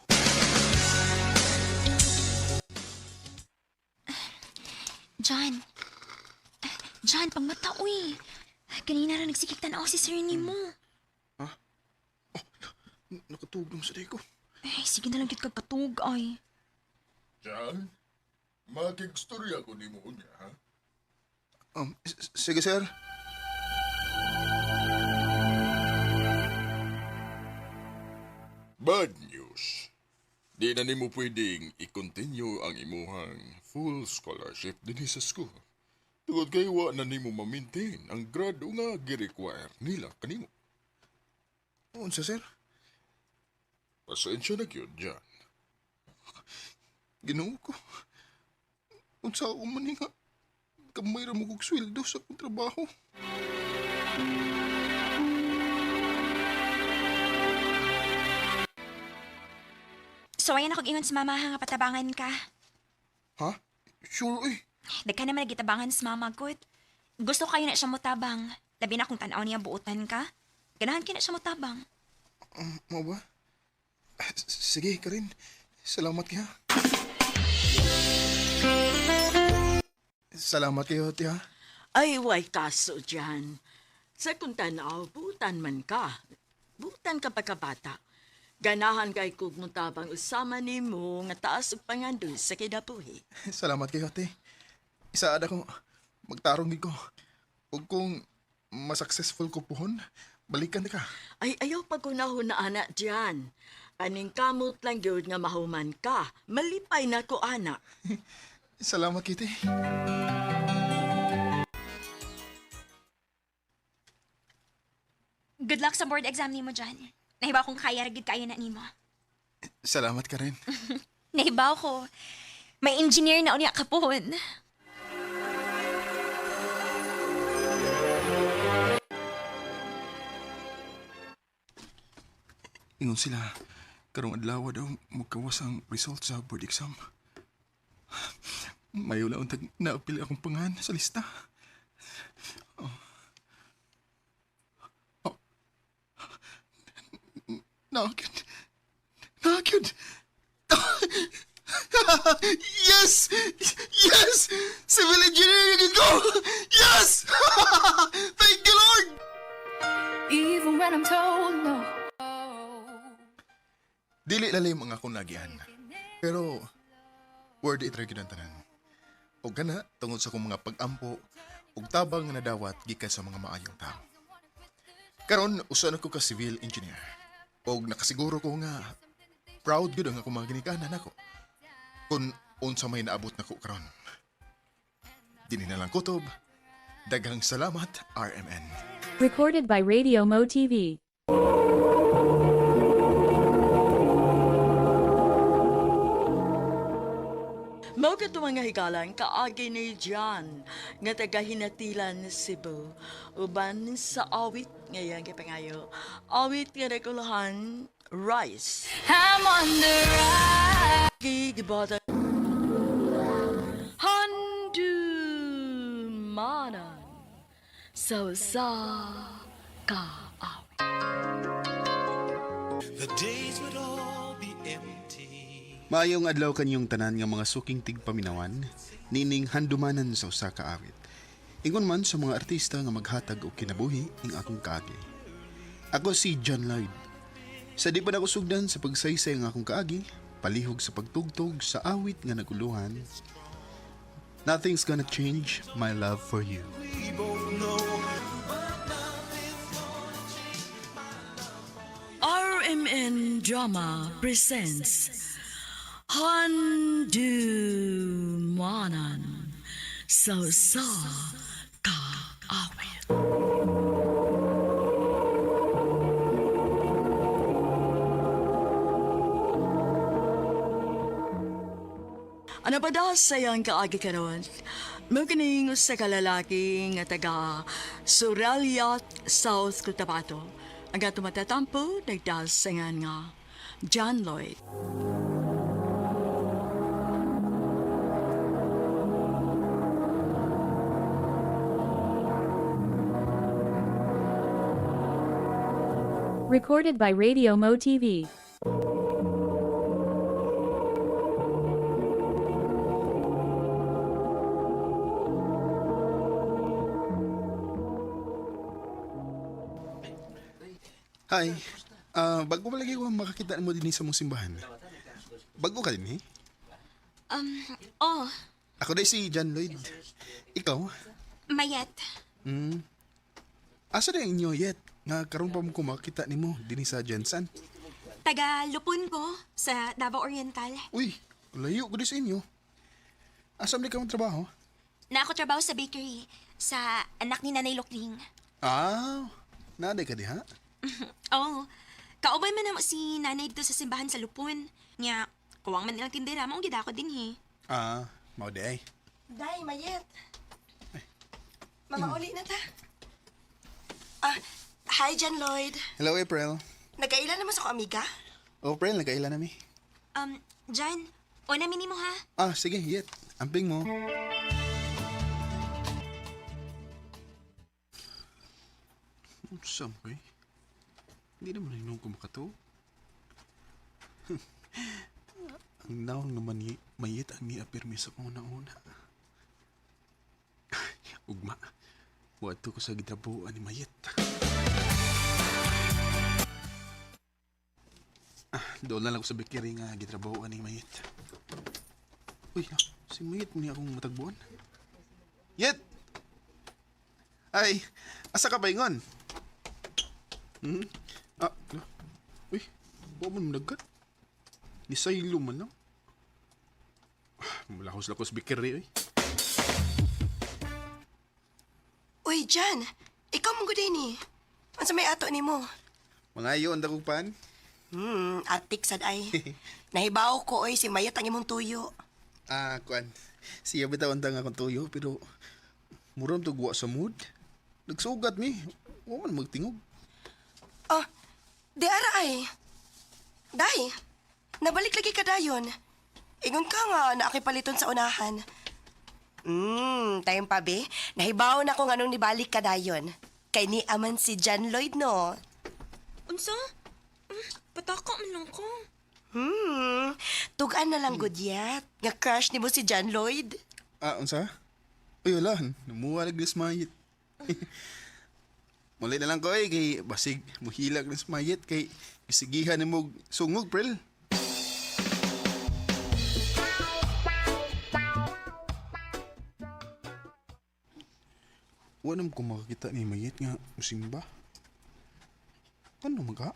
John, pangmata, uy. Kanina na nagsikiktan ako si Sir Nimo. Ha? Oh, nakatugong sa day ko. Ay, sige na lang kit kagkatug, ay. Jan, makigstorya ko ni mo niya, ha? Sige, sir. Bad news. Di na nimo pwedeng i-continue ang imuhang full scholarship din sa school. Tungod kay wa na nimo ma-maintain ang grado nga gi-require nila kanimo. Unsa, sir? Pasensya na gyud, Jan. Ginoo ko. Unsa ako man nga. Kamay ra mo kog sweldo sa akong trabaho. So, ayan ako ingon sa mama nga patabangan ka. Ha? Sure, eh. Dagka naman nagitabangan sa mama ko. Gusto kayo na siya motabang. Labi na kung tanaw niya buutan ka. Ganahan ka na siya motabang. Mo ba? Sige, Karen. Salamat ka. Salamat kayo, tiha. Ay, way kaso dyan. Sa kung tanaw, butan man ka. Butan ka pagkabata. Ganahan kay kog mutabang usama ni mo nga taas ug pangandoy sa kidapuhi. Salamat kayo, te. Isaad ako. Magtarong ko. Ug kung masuccessful ko puhon, balikan ka. Ay, ayaw pa ko na anak dyan. Kaning kamot lang yun nga mahuman ka. Malipay na ko, anak. Salamat, Kitty. Good luck sa board exam ni mo, John. Nahibaw kong kaya ragid kayo na ni mo. Salamat ka rin. Nahibaw ko. May engineer na unya kapon. Ingon sila, karong adlaw daw magkawas ang result sa board exam. Mayo lang untag naapil akong pangalan sa lista. Nakakit. Yes! Yes! Civil engineering ko! Yes! Thank you, Lord! Even when I'm told no. Dili lalim ang akong nagian. Pero, word it rin ang tanan. O gana, tungod sa akong mga pag-ampo, ug tabang nga nadawat gikan sa mga maayong tao. Karon, usan ako ka civil engineer. Og nakasiguro ko nga, proud gud ang akong mga ginikanan ako. Kung unsa may naabot na ko karon. Dili na lang kutob. Daghang salamat, RMN. Recorded by Radio Mo TV. Mao ka mga higalan kaagi ni John nga taga-Hinatilan, Cebu. Uban sa awit ngayon kay pangayo. Awit nga rekulahan Rice. I'm on the rise. Gigibata Handumanan So sa kaawit. Maayong adlaw kanyong tanan nga mga suking tigpaminawan, nining handumanan sa usa ka awit. Ingon man sa mga artista nga maghatag og kinabuhi ing akong kaagi. Ako si John Lloyd. Sa di pa na ko sugdan sa pagsaysay ng akong kaagi, palihog sa pagtugtog sa awit nga naguluhan, Nothing's Gonna Change My Love For You. RMN Drama presents Handumanan So Sa Kaawit. Ano pa daw sayang kaagi karon? Magkining sa kalalaki nga taga Suraliat, South Cotabato. Ang ato matatampo, nagdasangan nga John Lloyd. Recorded by Radio Mo TV. Hi. Bago pa lagi ko makakita mo din sa mong simbahan. Bago ka din, eh? Oh, Ako din si John Lloyd. Ikaw? Mayet. Asa na inyo yet? Nga karon pa mo ko makakita ni mo din sa Jensen. Taga Lupon ko sa Davao Oriental. Uy, layo ko din sa inyo. Asa mo ka mong trabaho? Na ako trabaho sa bakery sa anak ni Nanay Lokling. Naday ka di ha? Oh, kaubay man naman si Nanay dito sa simbahan sa Lupon. Nya, kuwang man nilang tindera, maong gida ko din he. Mao di ay. Day, Mayet. Mama, uli na ta. Hi, John Lloyd. Hello, April. Nagkailan naman sa ko, amiga? April, nagkailan nami. John, o namin mo ha? Sige, yet. Amping mo. Saan ko eh? Hindi naman rin nung kumakato. Ang naon naman ni Mayet ang niapirmi sa una-una. Ugma, wato ko sa gitrabuan ni Mayet. Doon lang ako sa bakery nga gitrabuan ni Mayet. Uy, si Mayet mo niya akong matagbuan. Yet! Ay, asa ka ba ingon? Uy, huwag mo nagkat. Nisaylo man lang. Malakos-lakos bakery, eh. Uy, John. Ikaw mong guday ni. Ano sa may ato ni mo? Mga iyon, dakong pan. Atik sad ay. Nahibaw ko, oy, si Mayet ang imong tuyo. Kuan. Siya bitawan tang akong tuyo, pero muram to guwa sa mood. Nagsugat mi. Huwag man magtingog. Di ara ay. Day, nabalik lagi ka dayon. Ingon ka nga na akipaliton sa unahan. Tayong pa be, nahibaw na ko nga nung nibalik ka dayon. Kay ni aman si John Lloyd, no? Unsa? Pataka man lang ko. Tugaan na lang gudyat. Nga crush ni mo si John Lloyd. Unsa? Uy, wala. Namuwalag ni Smayet. Muli na lang ko eh, kay basig muhilag ni Smayet, kay isigihan ni mo sungog, Prel. Wala mo ko makakita ni Mayet nga musimba. Ano maga?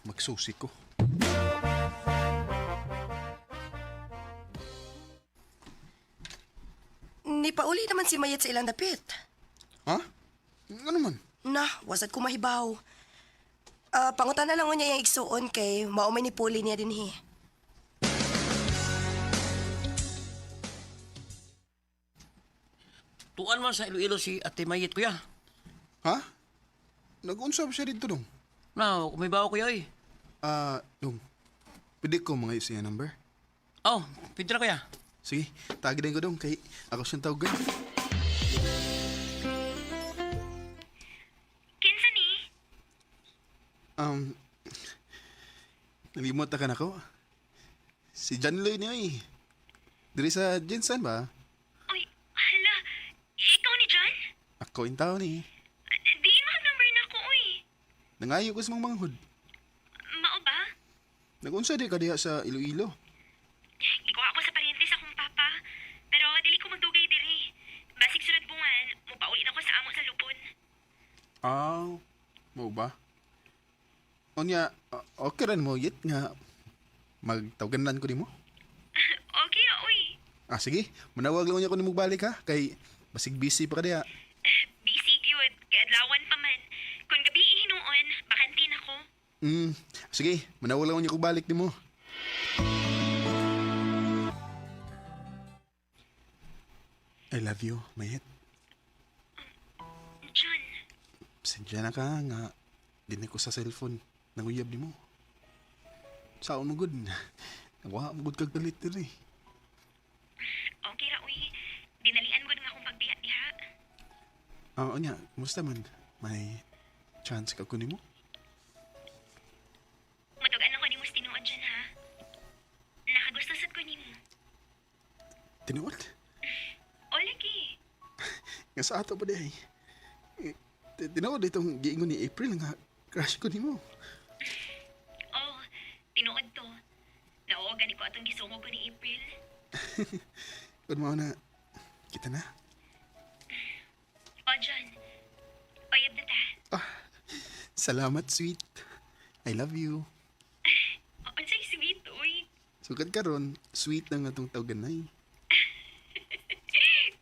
Magsusi ko. Nipauli naman si Mayet sa ilang dapit. Ano man? Na, wasad ko mahibaw. Pangutan na lang niya yung igsuon kay maumay ni Puli niya din he. Tuan man sa Iloilo si Ate Mayet, kuya. Nag-unsa ba siya dito dong? Kumibaw kuya eh. Dong. Pwede ko mga siya number? Pwede na kuya. Sige, tagi din ko dong kay ako siyang tawagan. Um, nalimot ka na ko. Si John Lloyd niya eh. Diri sa Jensen ba? Uy, hala. Ikaw ni John? Ako yung tao ni. Di number na ko, uy. Nangayo ko sa mga manghod. Mao ba? Nagunsa di ka diha sa Iloilo. Ikaw ako sa paryente sa akong papa. Pero dili ko magdugay diri. Basig sunod bungan, mupauli na ko sa amo sa lupon. Mo ba? Onya, okay rin mo yit nga magtawagan ko ni mo. Okay, uy. Sige, manawag lang niya ko ni mo balik ha, kay basig busy pa ka diha. Busy gyud, kay adlawan pa man. Kung gabi hinuon, bakantin ako. Sige, manawag lang niya ko balik ni mo. I love you, Mayet. John, Sadya na ka nga, din ko sa cellphone, nanguyab ni mo. Saan mo good? Nakuha mo good kag galit din eh. okay ra, uy. Dinalian ko nga akong pagbiya diha. Oo niya, kumusta man? May chance ka kunin mo? Matugan ako ni mo tinuod dyan, ha? Nakagusto sad ko ni mo. Tinuod? O, lagi. Nga sa ato ba day? Tinuod itong giingon ni April nga crush ko ni mo. Oh, tinuod to. Naogan ko atong gisungo ko ni April. Kung mo na, kita na. O, John. Oyab na ta. Salamat, sweet. I love you. O, unsay sweet, uy. Sugad ka ron, sweet na nga itong tawganay.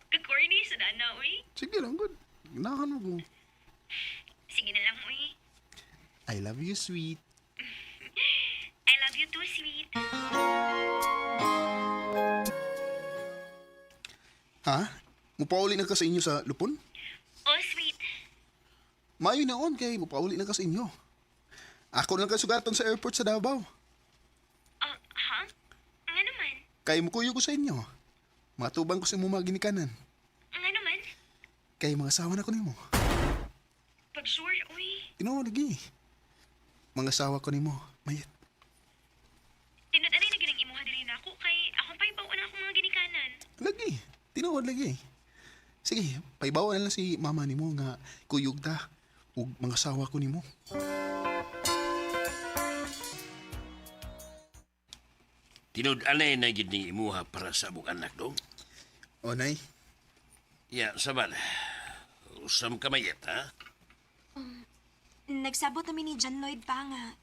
Kakorny sa dana, uy. Sige lang, good. Ganahan mo ko. Sige na lang, uy. I love you, sweet. I love you too, sweet. Ha? Mupauli na ka sa inyo sa lupon? Oh, sweet. Mayo na on kay mupauli na ka sa inyo. Ako lang kasugatan sa airport sa Davao. Ha? Nga naman. Kay mukuyo ko sa inyo. Matubang ko sa mga ginikanan. Nga naman. Kay mga asawa na ko nimo. Pag sure, uy. Tinood lagi. Mga asawa ko nimo, Mayet. Tinudanay na gining imuha diri na ako kay akong paibaw na akong mga ginikanan. Lagi. Tinood lagi. Sige, paibawa na lang si mama nimo nga kuyog ta ug mga asawa ko nimo. Tinud-anay na gid ni imuha para sa among anak dong. O, nay. Ya, saban. Usam ka mayet, ha? Nagsabot namin ni John Lloyd pa nga.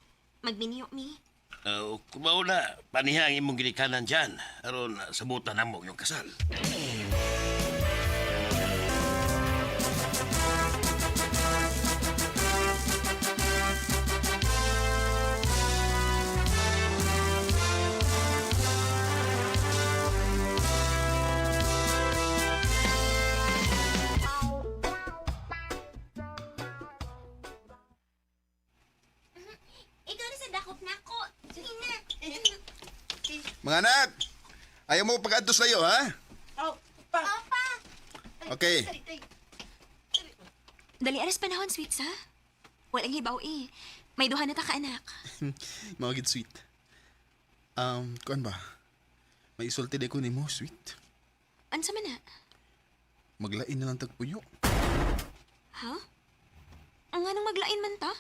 Magminiyo mi. Kumaw na, panihang imong ginikanan dyan. Aron, sabutan na mo yung kasal. Ikaw na sa dakop na ko. Sige na. Mga anak, ayaw mo pag-adtos layo, ha? Opa. Okay. Dali aras panahon, sweets, ha? Walang hibaw eh. May duha na ta ka anak. Mga gid sweet. Kuan ba? May isulti de ko nimo, sweet. Ansa man na? Maglain na lang tagpuyo. Ha? Ang anong maglain man ta?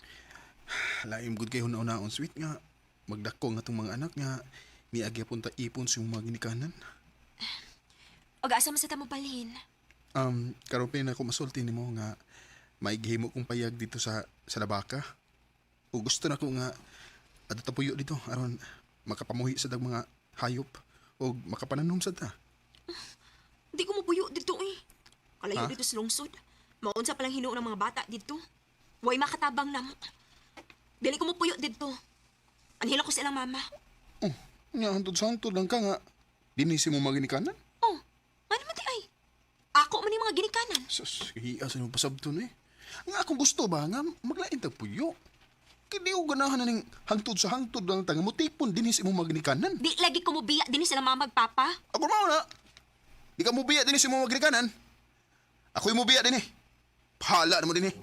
Laim gud kay hunaon sweet nga magdako nga tong mga anak nga niagya punta ipon sa mga ginikanan. O asa man sa tamo palhin? Karon pa na ako masulti nimo nga maigihimo kong payag dito sa Labaka. O gusto na ko nga adto ta puyo dito aron makapamuhi sa dag mga hayop o makapananom sa ta. Di ko mapuyo dito eh. Kalayo Ha? dito sa lungsod. Maunsa palang hinuon ng mga bata dito. Way makatabang na mo. Dili ko mapuyo dito. Anhila ko silang mama. Nya hantod-santod lang ka nga dinisi mo mga ginikanan. Oh, ano man di ay? Ako man yung mga ginikanan. Sus, hiya sa nung pasabton eh. Nga akong gusto ba nga maglain tag puyo. Kaya di ko ganahan na ning hangtod sa hangtod lang tanga mo tipon dinisi mo mga ginikanan. Di lagi ko mubiya din sila mama magpapa. Ako mao na. Di ka mo biya dinisi mo mga ginikanan. Ako yung mo biya din eh. Pahala na mo din eh.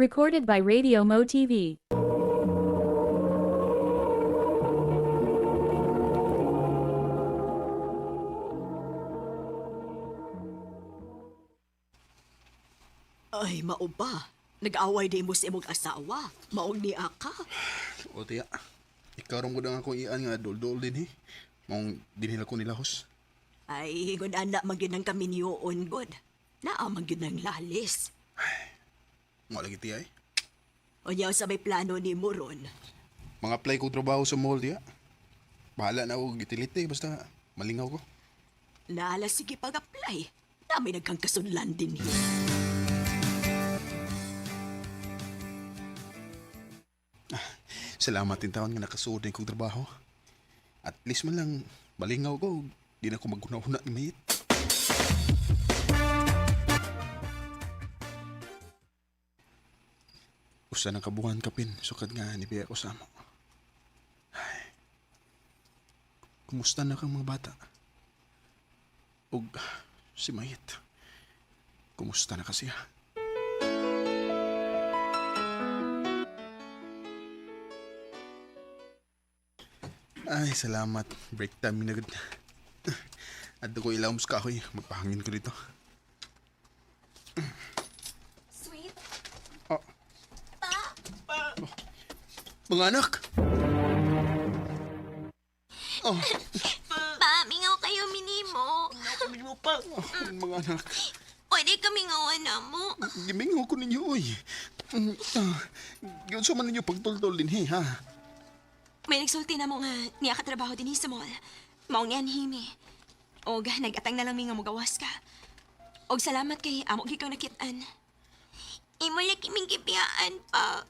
Recorded by Radio Mo TV. Ay, mao ba? Nag-away din mo sa imong asawa. Maong ni Aka. O tiya, ikaw rin ko na akong iyan nga dol-dol din Mong dinila ko nilahos. Ay, hingon anak magyud ng kami niyoon, God. Naamang yun ng lalis. Mga lagi tiya O niya sa may plano ni Moron. Mga apply ko trabaho sa mall tiya. Bahala na ako gitilite basta malingaw ko. Naala sige pag-apply. Dami nagkang kasunlan din. Salamat din taon nga nakasuod na kong trabaho. At least man lang malingaw ko. Di na ako magkunahuna ni Mayit. Usa ng kabuhan kapin, sukad nga ni Pia ko sa amo. Ay. Kumusta na kang mga bata? Og si Mayit, kumusta na kasi ha? Ay, salamat. Break time na agad. At ko ilaw mas kahoy. Magpahangin ko dito. Sweet? Oh. Mga anak! Oh. Pa, mingaw kayo minimo. Mingaw pa. Mga anak. Pwede kami ngawan na mo. Gimingaw ko ninyo, oy. Yun sa man ninyo pagtultol din, ha? May nagsulti na mo nga niya katrabaho din sa mall. Maong yan, Himi. O nagatang na lang mi nga magawas ka. Og salamat kay amo gikaw nakitaan. Imo laki ming gibiyaan pa.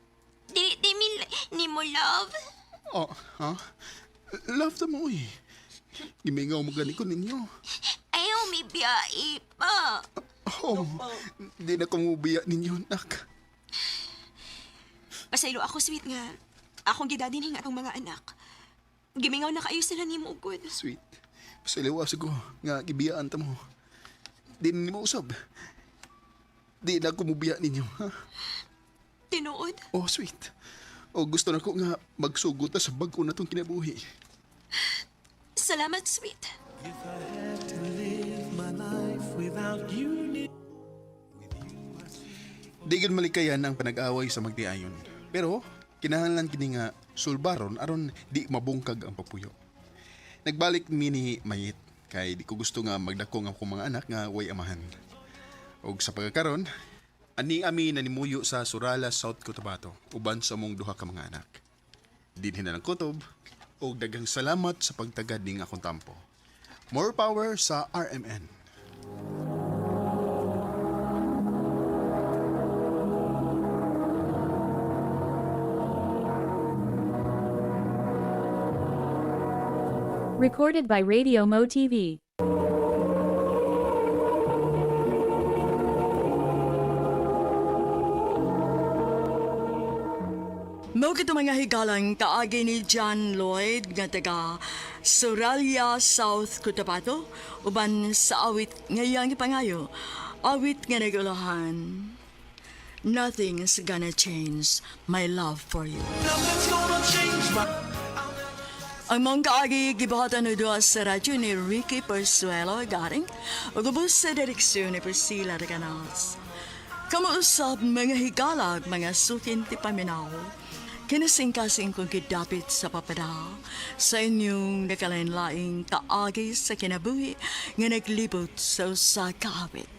Di ni mo love. Oh, ha? Love ta mo, oy. Gimingaw mo gani ko ninyo. Ayaw mi biyai pa. Oh, di na ko mubiya ninyo, nak. Pasaylo ako, sweet nga. Akong gidadinhin atong mga anak. Gimingaw na kayo sila ni mo, good. Sweet. Pasaliwa ko nga gibiyaan ta mo. Di na mo usab. Di na ko mubiya ninyo, ha? Tinuod? Oh, sweet. O gusto na ko nga magsugot sa bag ko na itong kinabuhi. Salamat, sweet. If I had to live my life without you. Di gid malikayan ang panag-away sa magtiayon. Pero kinahanglan kini nga sulbaron aron di mabungkag ang papuyo. Nagbalik mi ni Mayit kay di ko gusto nga magdako ang akong mga anak nga way amahan. Og sa pagkakaron, ani ami nanimuyo sa Surala, South Cotabato, uban sa mong duha ka mga anak. Dinhin na ng kutob og daghang salamat sa pagtagad ning akong tampo. More power sa RMN. Recorded by Radio Mo TV. Mao kito mga higalang kaagi ni John Lloyd nga taga Suralia, South Cotabato uban sa awit ngayang ipangayo. Awit nga nagulahan. Nothing's gonna change my love for you. Nothing's gonna change my... Ang mga kaagi gibahatan no doa sa radyo ni Ricky Persuelo garing ugubos sa direksyon ni Priscilla de Canals. Kamuusap mga higalag mga sukin ti paminaw. Kinasingkasing kong kidapit sa papada sa inyong nakalain-laing kaagi sa kinabuhi nga naglibot sa usa ka awit.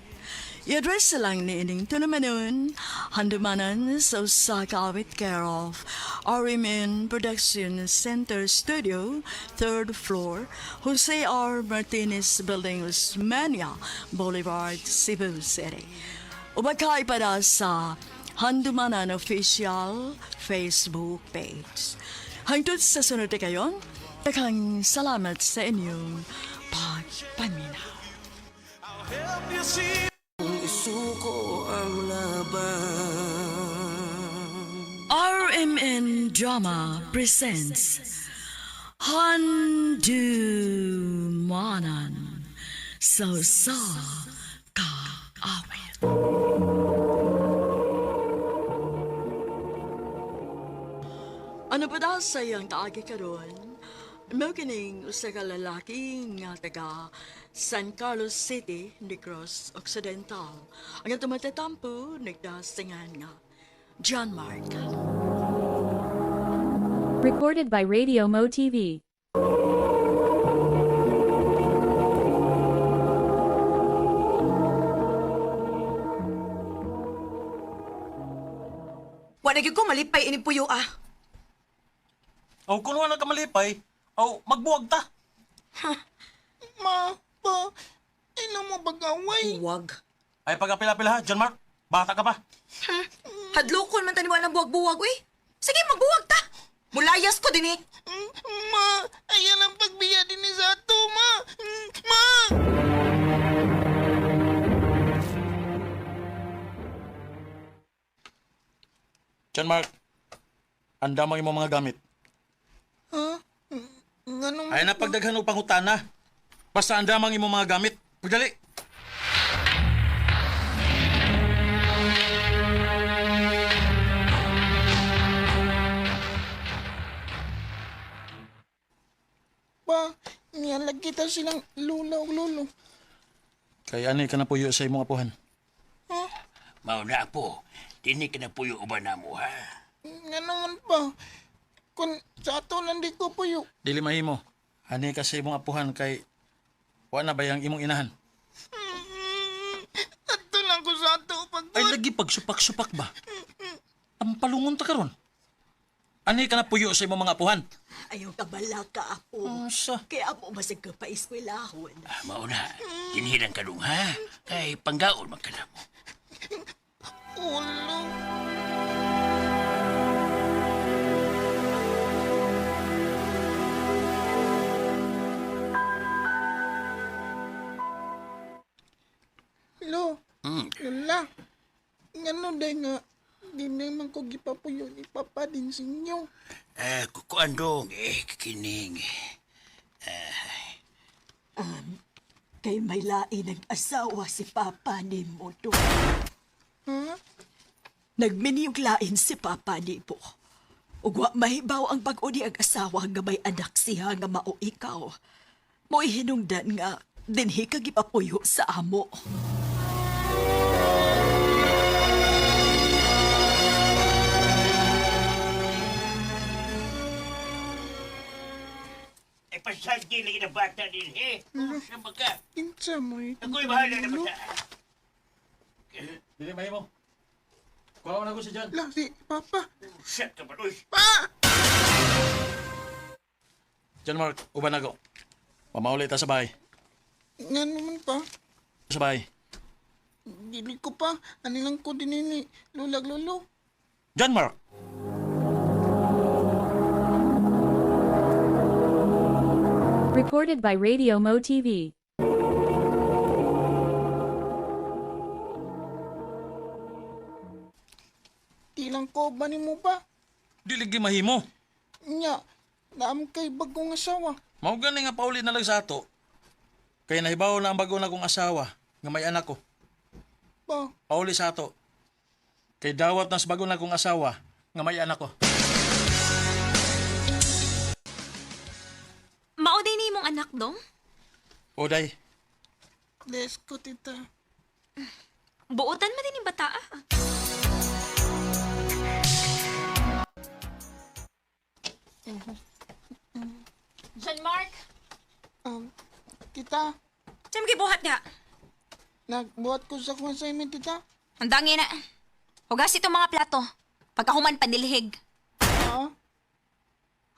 I-address lang ni ining tunamanon, handumanan sa usa ka awit care of RMN Production Center Studio, 3rd floor, Jose R. Martinez Building, Osmania Boulevard, Cebu City. Ubagkay para sa Handumanan Official Facebook page. Hangtod sa sunod na kayon, daghang salamat sa inyong pagpaminaw. Help you see isuko ang laban. RMN Drama presents Handumanan sa ka awit. Ano pa daw sayang kaagi karon? Mao kining usa ka lalaki nga taga San Carlos City, Negros Occidental. Ang tumatatampo nagdasingan nga John Mark. Recorded by Radio Mo TV. Wa na gyud ko malipay ini puyo ah. Aw, kung wala ka malipay, aw, magbuwag ta. Ma, pa, ina mo bagaway. Huwag. Ay, pagkapila-pila ha, John Mark. Bata ka pa. Hadlokon man tani wala buwag-buwag uy. Sige, magbuwag ta. Mulayas ko din eh. Ma, ayan ang pagbiya din ni Sato, ma. Ma! John Mark, anda mo imong mga gamit. Ha? Ganun Ay, napagdaghan o pangutana. Basta anda mang imong mga gamit. Pagdali. pa, niyalag kita silang lula o lolo. Kaya ani ka na puyo sa imong apuhan. Mauna po, dini ka na puyo uban na mo, ha? Nga naman pa, kung sa ato nandi ko po yung... Dili mahimo. Ani ka sa imong apuhan kay wa na ba yang imong inahan? Ato lang ko sa ato pag... Ay lagi pagsupak-supak ba? Ang palungon ta karon. Ani ka na puyo sa imong mga apuhan? Ayaw ka bala ka, apo. Kaya apo masig ka pa eskwelahon. Mauna, dinhilang ka dong, ha? Kay panggaon man ka na mo. Ulo. Lo, Lola, ngano day nga, di naman ko gipapuyo ni Papa din sa inyo. Kukuan dong, kikining. Kay may lain nag-asawa si Papa ni mo to. Ha? Nagminiyog lain si Papa ni po. Ugwa mahibaw ang pag-uni ang asawa nga may anak siya nga mao ikaw. Mo'y hinungdan nga, dinhi ka gipapuyo sa amo. Ay, pasalgi lagi na bata din, eh. Siya ka. Kinsa mo eh. Ako'y bahala na bata. Dili mahimo. Kuha na ko si John. La, si Papa. Shut ka ba, Uy? John Mark, uban ako. Pamauli ta sa bahay. Nga naman pa, Sa bahay. dili ko pa, anilang ko din ini, lulag lolo. John Mark! Recorded by Radio Mo TV. Ilang ko ba ni mo ba? Dili gi mahimo. Nya, naam kay bagong asawa. Mao gani nga pauli na lang sa ato. Kaya nahibaw na ang bago na kong asawa nga may anak ko. Pa, Pauli sa ato. Kay dawat na sa bago na kong asawa nga may anak ko. Mauday ni mong anak dong? Oday, bless ko tita. Buotan man din yung bata ah. John Mark, Tita, Saan gibuhat nga? nagbuhat ko sa kong assignment, tita. Andangin na. Hugas itong mga plato. Pagkahuman panilihig. Ha?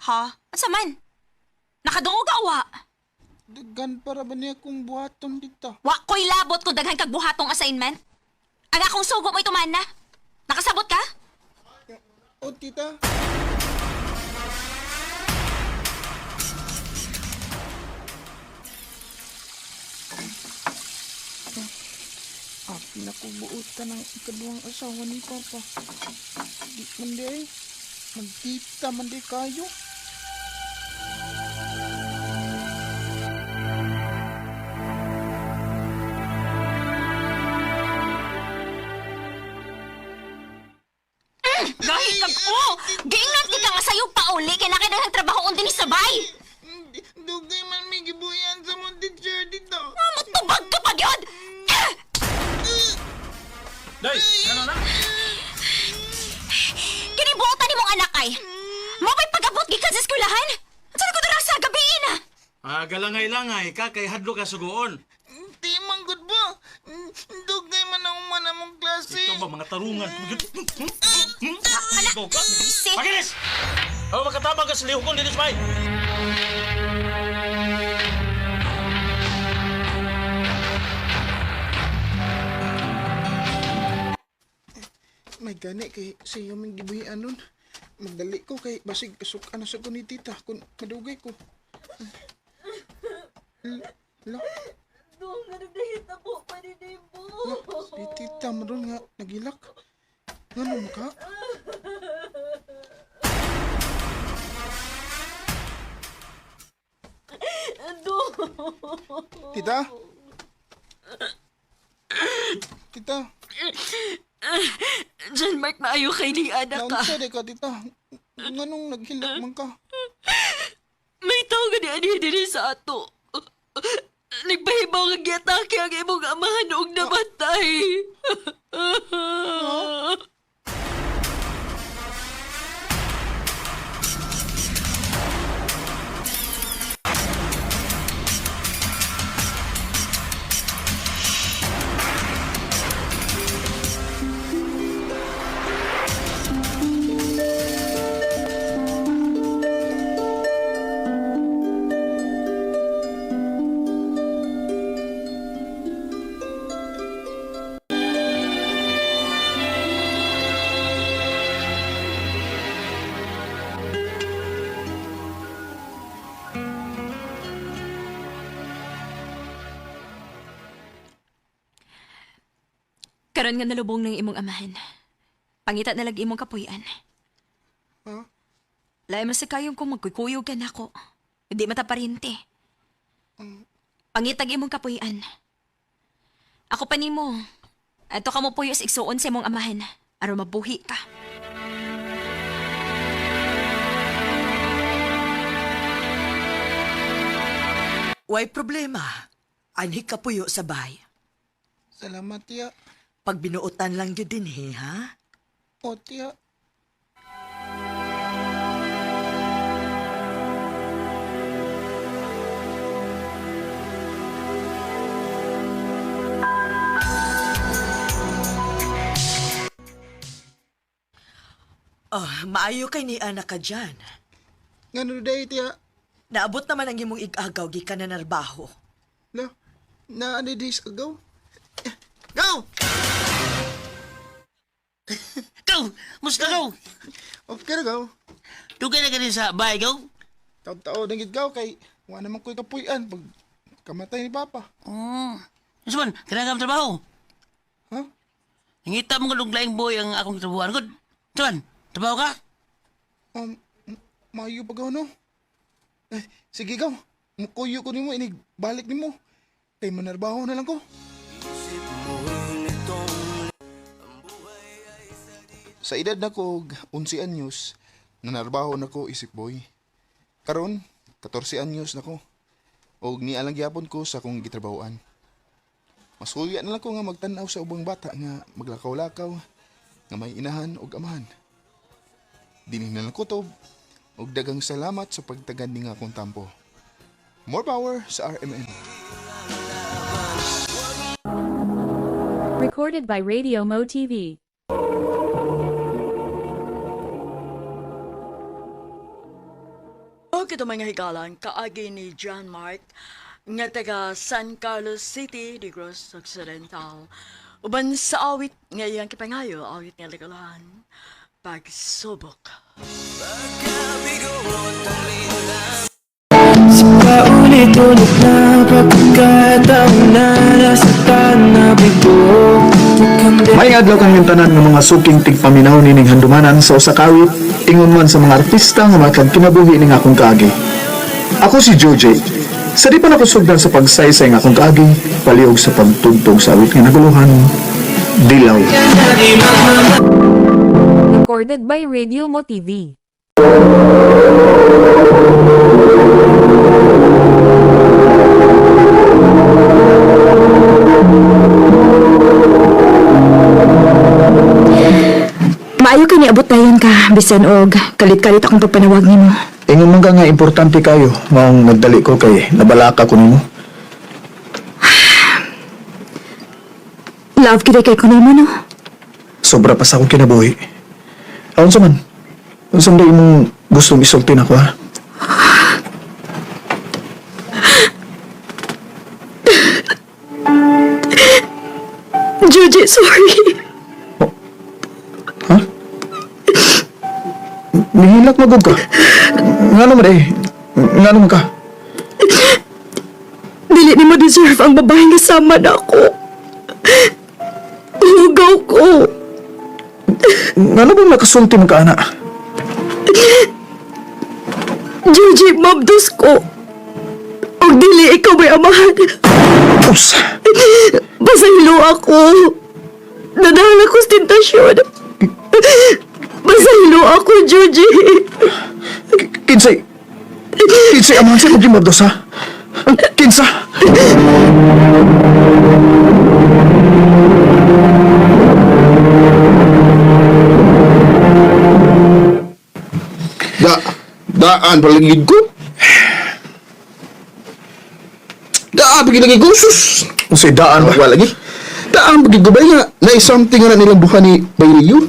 Ha? Asa man? Nakadungog awa. Dagan para ba niya kung buhaton, tita? Wa ko'y labot kung daghan kag buhatong assignment. Ang akong sugo mo ito man na. Nakasabot ka? O, tita. Pinakubuutan ng ikaduhang asawa ni Papa. Di man di ay. Magkita man di kayo. Gahit kag giingnan kita nga sayog paul. kay laki na nagtrabaho din sa bay. Dugay man may gibuyan sa mong teacher dito. Matubag ka pa gyud. Day, ano na? Kinibuotan nimong anak ay. Mo ba'y pagabot gikan sa eskwelahan? Saan ko dira sa gabi na? Galangay-langay ka kay hadlo ka sugoon. Di man good ba? Dugay man ang umana mong klase. Ikaw ba mga tarungan? Anak, Pagilis! Ako makatabang ka sa lihukon dito sa bay. May gani kay siya man gibuhian nun. Magdali ko kay basig kasuk ano sa ko ni tita kung madugay ko. Lo. Doon nga nagdahita po, panidim po. Si tita mo doon nga nagilak. Ano mo ka? Tita? Tita? John Mark, maayo kay ni anak ka. Naunsa di ka, tita? Nganong naghilak man ka? May tao nga ni diri sa ato. Nagpahibaw nga giatake ang imong amahan og namatay. Karon nga nalubong ng imong amahan. Pangita na lagi imong kapuyan. Ha? Lain man sa kayong kung magkukuyog ka na ako. Hindi mataparinte. Pangitag imong kapuyan. Ako pa nimo. Ato ka mo puyos igsuon sa imong amahan. Aron mabuhi ka. Way problema. Anhi ka puyo sa bay. Salamat, tiya. Pag binuotan lang yun din, ha? O, tiya. Maayo kay ni anak ka dyan. Ngano day, tiya? Naabot naman ang imong ig-agaw, gikan na narbaho. Na ano di sa agaw? Go! Go! Musta go? Okay na go. Dugay na ganin sa bahay go? Tao-tao nang gaw kay wala naman ko'y kapuyan pag kamatay ni Papa. Isuman, kanang trabaho? Ha? Nangita mo nga luglaing boy ang akong trabuhan ko. Isuman, trabaho ka? Mayo pa gaw, no? Sige gaw, mukuyo ko nimo, inig balik nimo. Kay manarbaho na lang ko. Sa edad na ko 11 anyos, nanarbaho na ko isip boy. Karon, 14 anyos na ko. Og nialang gyapon ko sa akong gitrabahoan. Masuya na lang ko nga magtanaw sa ubang bata nga maglakaw-lakaw, nga may inahan og amahan. Dinhi na lang kutob, og dagang salamat sa pagtagad ni nga akong tampo. More power sa RMN. Recorded by Radio Mo TV. O kito mga higalan, kaagi ni John Mark, nga taga San Carlos City, Negros Occidental. Uban sa awit nga iyang kipangayo, awit nga legalan, pagsubok. Paulit-ulit na pagkakataon na nasaktan na bigo. May adlaw kang tanan ng mga suking tigpaminaw nining handumanan sa usa ka awit ingon man sa mga artista nga makag kinabuhi ning akong kaagi. Ako si Joje. Sa di pa nakusugdan sa pagsaysay ng akong kaagi, paliog sa pagtugtog sa awit nga naguluhan, Dilaw. Recorded by Radio Mo TV. Maayo ka ni abot dayon ka, bisan og kalit-kalit akong pagpanawag nimo. Ingon man ka nga importante kayo, maong nagdali ko kay nabalaka ko nimo. Love kita kay kunimo, no? Sobra pa sa akong kinabuhi. Aon sa man, unsa man imong gustong isultin ako ha? Juji, sorry. Nihilak magod ka. Nga naman eh. Nga naman ka. Dili ni mo deserve ang babae nga sama na ako. Lugaw ko. Nga naman nakasulti mo ka, anak. Juji, mabdos ko. Og dili ikaw may amahan. Usa. Basahilo ako. Nadala ko sa tentasyon. Basahilo ako, Juji. Kinsay amahan sa kong mordos, ha? Kinsa? Daan palagid ko. Daan pagilagay ko, sus. Unsay daan ba? Wala lagi. Daan pagilagay ko ba nga, na-something nga na nilang duha ni Bayriyo.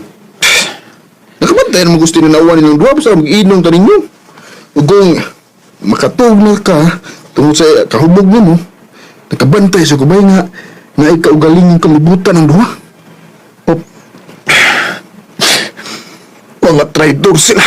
Nakabantay naman gusto nila nauwan nilang duha, basta mag-inom ta ninyo. O kung makatog na ka, tungkol sa kahubog mo, nakabantay sa kubay nga, na ikaugaling yung kalibutan ng duha. Mga traitor sila.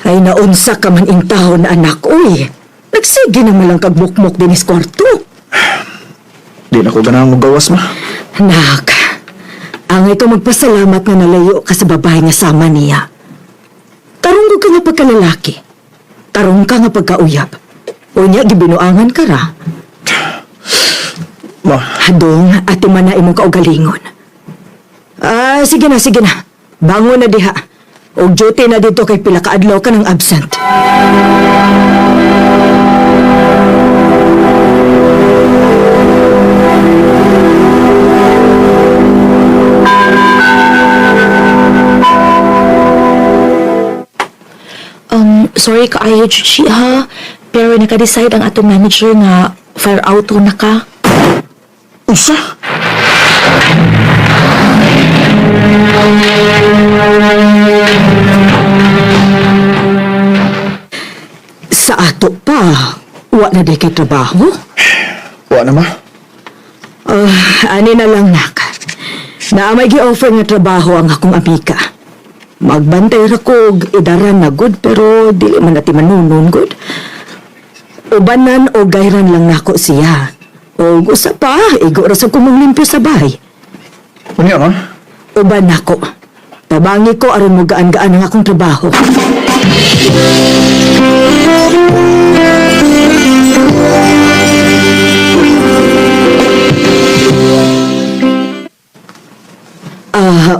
Ay naunsa ka man ing taon na anak, uy. Nagsige naman lang kagbukmok din is kwarto. Di na ko ganang magawas, ma. Nak, angay ko magpasalamat nga nalayo ka sa babae nga sama niya. Tarong ka nga pagkalalaki. Tarong ka nga pagkauyab. Unya, gibinuangan ka ra. Ma. Hadong, ati man na imong kaugalingon. Sige na. Bangon na diha. Og duty na dito kay pila ka adlaw ka ng absent. Sorry ka ayo, Juji, ha? Pero naka-decide ang atong manager nga fire auto na ka. Usa? Sa ato pa, wa na di kay trabaho? Wa na, ma. Ani na lang, nak. Na may gi-offer nga trabaho ang akong amika. Magbantay ra ko, idaran na good, pero dili man nati manunon good. Ubanan o gayran lang nako siya. O usa pa, igo ra sa kumanglimpyo sa bahay. Unya, ma? Uban nako. Tabangi ko aron mo gaan-gaan ang akong trabaho.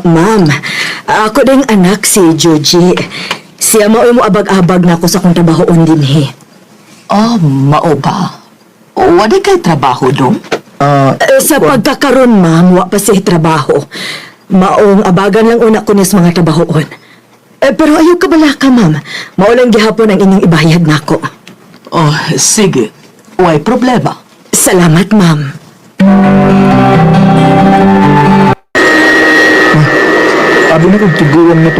Ma'am, ako ding anak si Joji. Siya mao mo abag-abag na ako sa kong trabahoon din he. Oh, mao ba? Wala kay trabaho dong? Sa pagkakaroon, ma'am, wa pa siya trabaho. Maong abagan lang una ko nis mga trabahoon. Pero ayaw ka bala ka, ma'am. Maulang gihapon ang inyong ibayad nako. Oh, sige. Way problema. Salamat, ma'am. Abi na kong tiguan na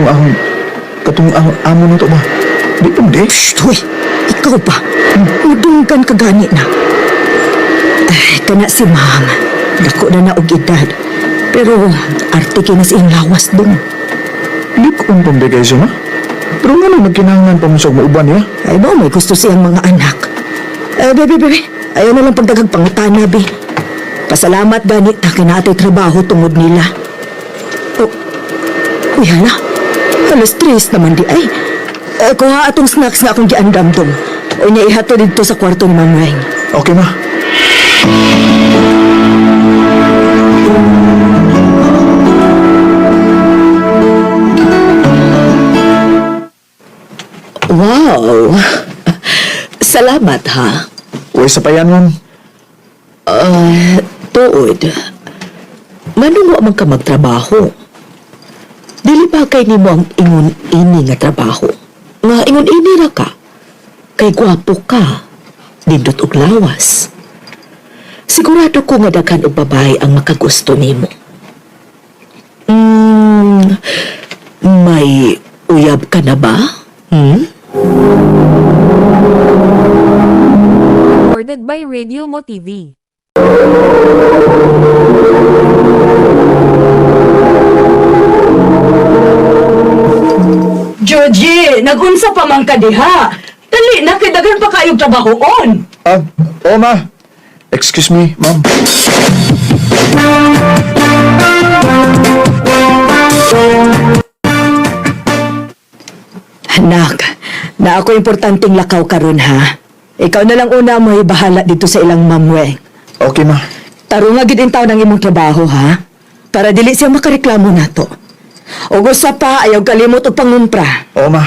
katong amo na to ba? Di pa di? Shh, huy. Ikaw pa. Mudunggan ka gani na. Kana si ma'am. Dako na og edad. Pero arte na sa lawas dong. Di ko umpang kayo siya, ma? Pero nga nang magkinangan pa mo sa mauban niya? Ay ba, may gusto siyang mga anak. Bebe. Ayaw na lang pagdagag pangutana, be. Pasalamat ganit na kinatay trabaho tungod nila. Uy, hala. alas 3 naman di ay. Kuha atong snacks nga akong giandam dong. O niya ihato dito sa kwarto ni Ma'am Reng. Okay, ma. Wow! Salamat ha. Uy, sa payan, ma'am. Tuod. Manong wa man ka magtrabaho. Dili ba kay nimo ang ingon ini nga trabaho? Nga ingon ini ra ka. Kay gwapo ka. Nindot og lawas. Sigurado ko nga daghan og babae ang makagusto nimo. May uyab ka na ba? Recorded by Radio Mo TV. Georgie, nagunsa pa man ka diha. Dali na kay daghan pa kayong trabahoon. Oo, ma. Excuse me, ma'am. Anak, na ako importanteng lakaw karon ha. Ikaw na lang una mo bahala dito sa ilang mamwe. Okay, ma. Tarong nga gid in taon ang imong trabaho ha. Para dili siya makareklamo nato. O gusto pa, ayaw kalimot o pangumpra. Oo, ma.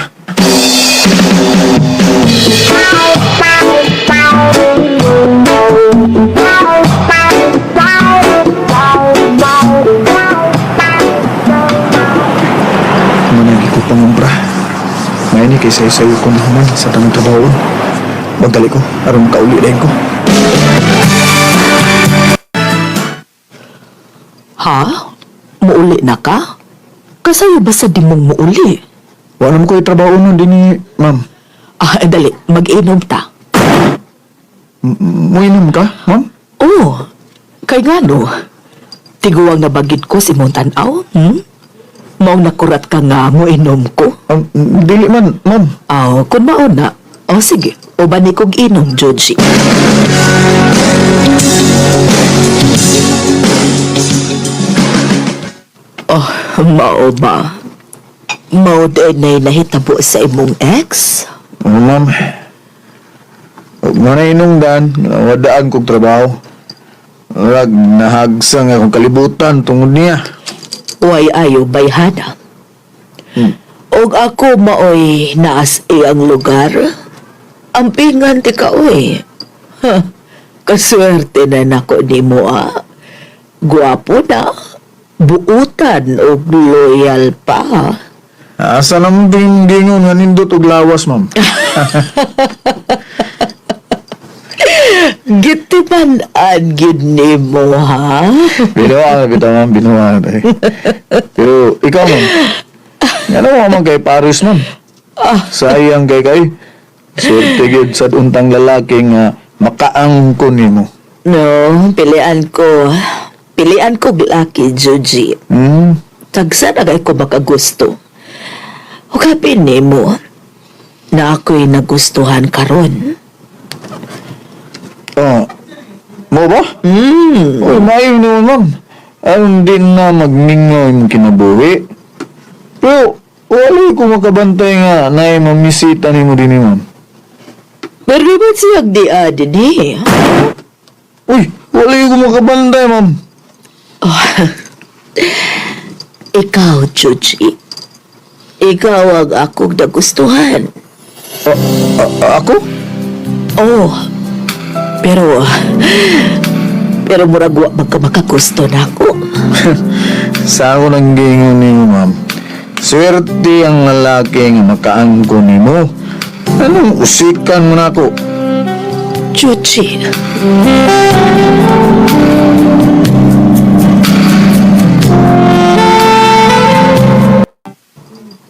Managi ko pangumpra. Ngayon ni kay sayo ko naman sa tanong trabaho. Magdali ko, aron makauli rin ko. Ha? Muuli na ka? Kasayo ba sa di mong muuli? Wala mo ko trabaho nun din ni ma'am. Dali, mag-inom ta. Muinom ka, ma'am? Oo. Kay nga no, tiguang na bagid ko si mong tanaw, Maong nakurat ka nga mo inom ko? Dili man, ma'am. Kung mauna. Sige. O ba ni kong inom, Georgie? Mao ba? Mao din na'y nahitabo sa imong ex? Oo, ma'am. Huwag mo na inungdan, wadaan kong trabaho. Rag, nahagsang akong kalibutan tungod niya. Way ayo bayhana. Og ako maoy naas iyang lugar. Ampingan ti ka oy. Kaswerte na nako nimo Guwapo na. Buutan og loyal pa. Asa naman dingon nga nindot og lawas, ma'am. Gitiman-an gid nimo ha. Binuha kita, ma'am. Binuha. Pero ikaw, ma'am. Ano mo man kay Paris, ma'am? Sayang kay. Swerte gid sa untang lalaki nga makaangkon nimo. No, pilian ko laki, Georgie. Tagsa na ko makagusto. O kapin nimo na ako'y nagustuhan karon. Mo ba? Uy, maayo naman, ma'am. Ayon din na magningoy mong kinabuhi. Pero, wala ko makabantay nga na mamisita ni mo din ni ma'am. Pero ba't siyag di din Uy, wala ko makabantay, ma'am. Ikaw, Georgie. Ikaw ang akong nagustuhan. Ako? Oo. Pero murag wa makagusto na ako. Sa ako nang gingon ni ma'am. Swerte ang lalaki nga makaangko ni mo. Anong usikan mo na ako? Chuchi.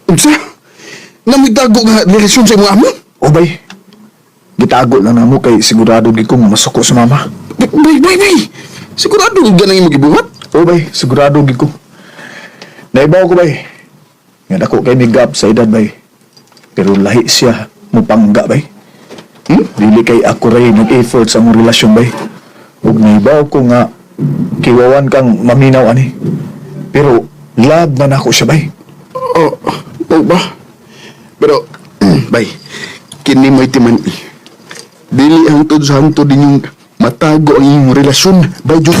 Unsa? Namitago nga relasyon sa imong amo? O bay, gitago lang na mo kay sigurado di kong masuko sa mama. Bay! Sigurado ganang imong gibuhat? O bay, sigurado di ko. Naibaw ko bay. Nga dako kay migap sa edad bay. Pero lahi siya mo pangga bay. Dili kay ako ray nag-effort sa mong relasyon bay. Ug naibaw ko nga kiwawan kang maminaw ani. Pero love man ako siya bay. ba? Pero, bay, kini mo'y timan dili hangtod sa hangtod ninyong matago ang inyong relasyon. Bay, Diyos.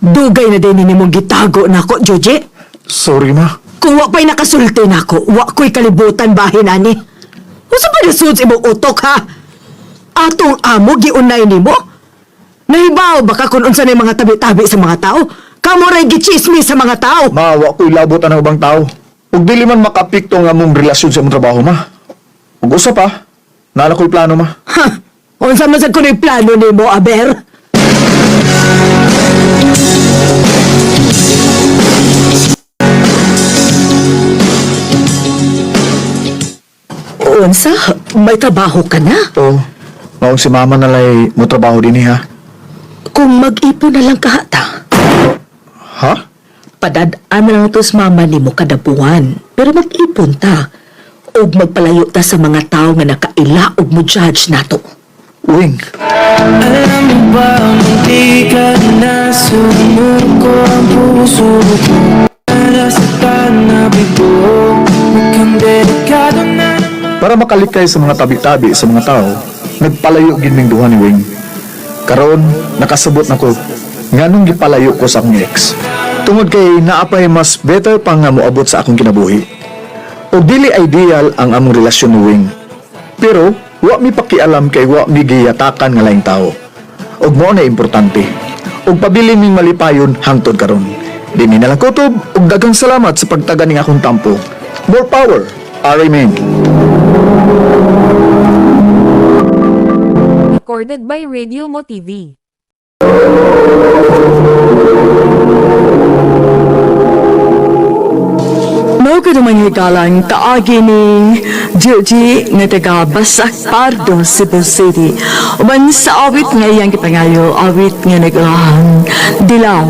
Dugay na din ni mong gitago na ako, Joji. Sorry, ma. Kung wa pa'y nakasulti na ako, wa ko'y kalibutan bahin, ani. Usa pa nasud sa imong utok, ha? Atong amo, giunay ni mo? Nahibaw baka kung unsa na mga tabi-tabi sa mga tao? Kamo ray gichismis sa mga tao. Ma, wa ko'y labot ang ubang tao. Ug dili man makapikto nga mong relasyon sa imong trabaho, ma. Ug usa pa, nala ko'y plano, ma. Ha? Unsa man sad kuno'y plano ni mo, Aber? Unsa? May trabaho ka na? Oo. Maong si mama nalay mo trabaho din ha. Kung mag-ipon na lang kahata. Ha? Padadaan na lang ito sa mama ni mo kada buwan. Pero mag-ipon ta. O magpalayo ta sa mga tao nga nakaila o mo judge nato. Wing. Alam mo ba hindi ka na sumuko ang puso ko? Nasaktan na bigo, mukhang delikado na naman. Para makalikay sa mga tabi-tabi sa mga tao, nagpalayo ginming duha ni Wing. Karon nakasabot na ko nganong gipalayo ko sa akong ex. Tungod kay naapay mas better pa nga moabot sa akong kinabuhi. O dili ideal ang among relasyon ni Wing. Pero wa mi pakialam kay wa mi giyatakan nga laing tao. Ug mao na importante. Ug pabilin ming malipayon hangtod karon. Dini na lang kutob ug daghang salamat sa pagtaga ning akong tampo. More power, Amen. Recorded by Radio Mo TV. Mao ka naman higalang kaagi ni Gigi nga taga Basak Pardo, Cebu City. Uban sa awit nga iyang kipangayo, awit nga nagahang dilaw.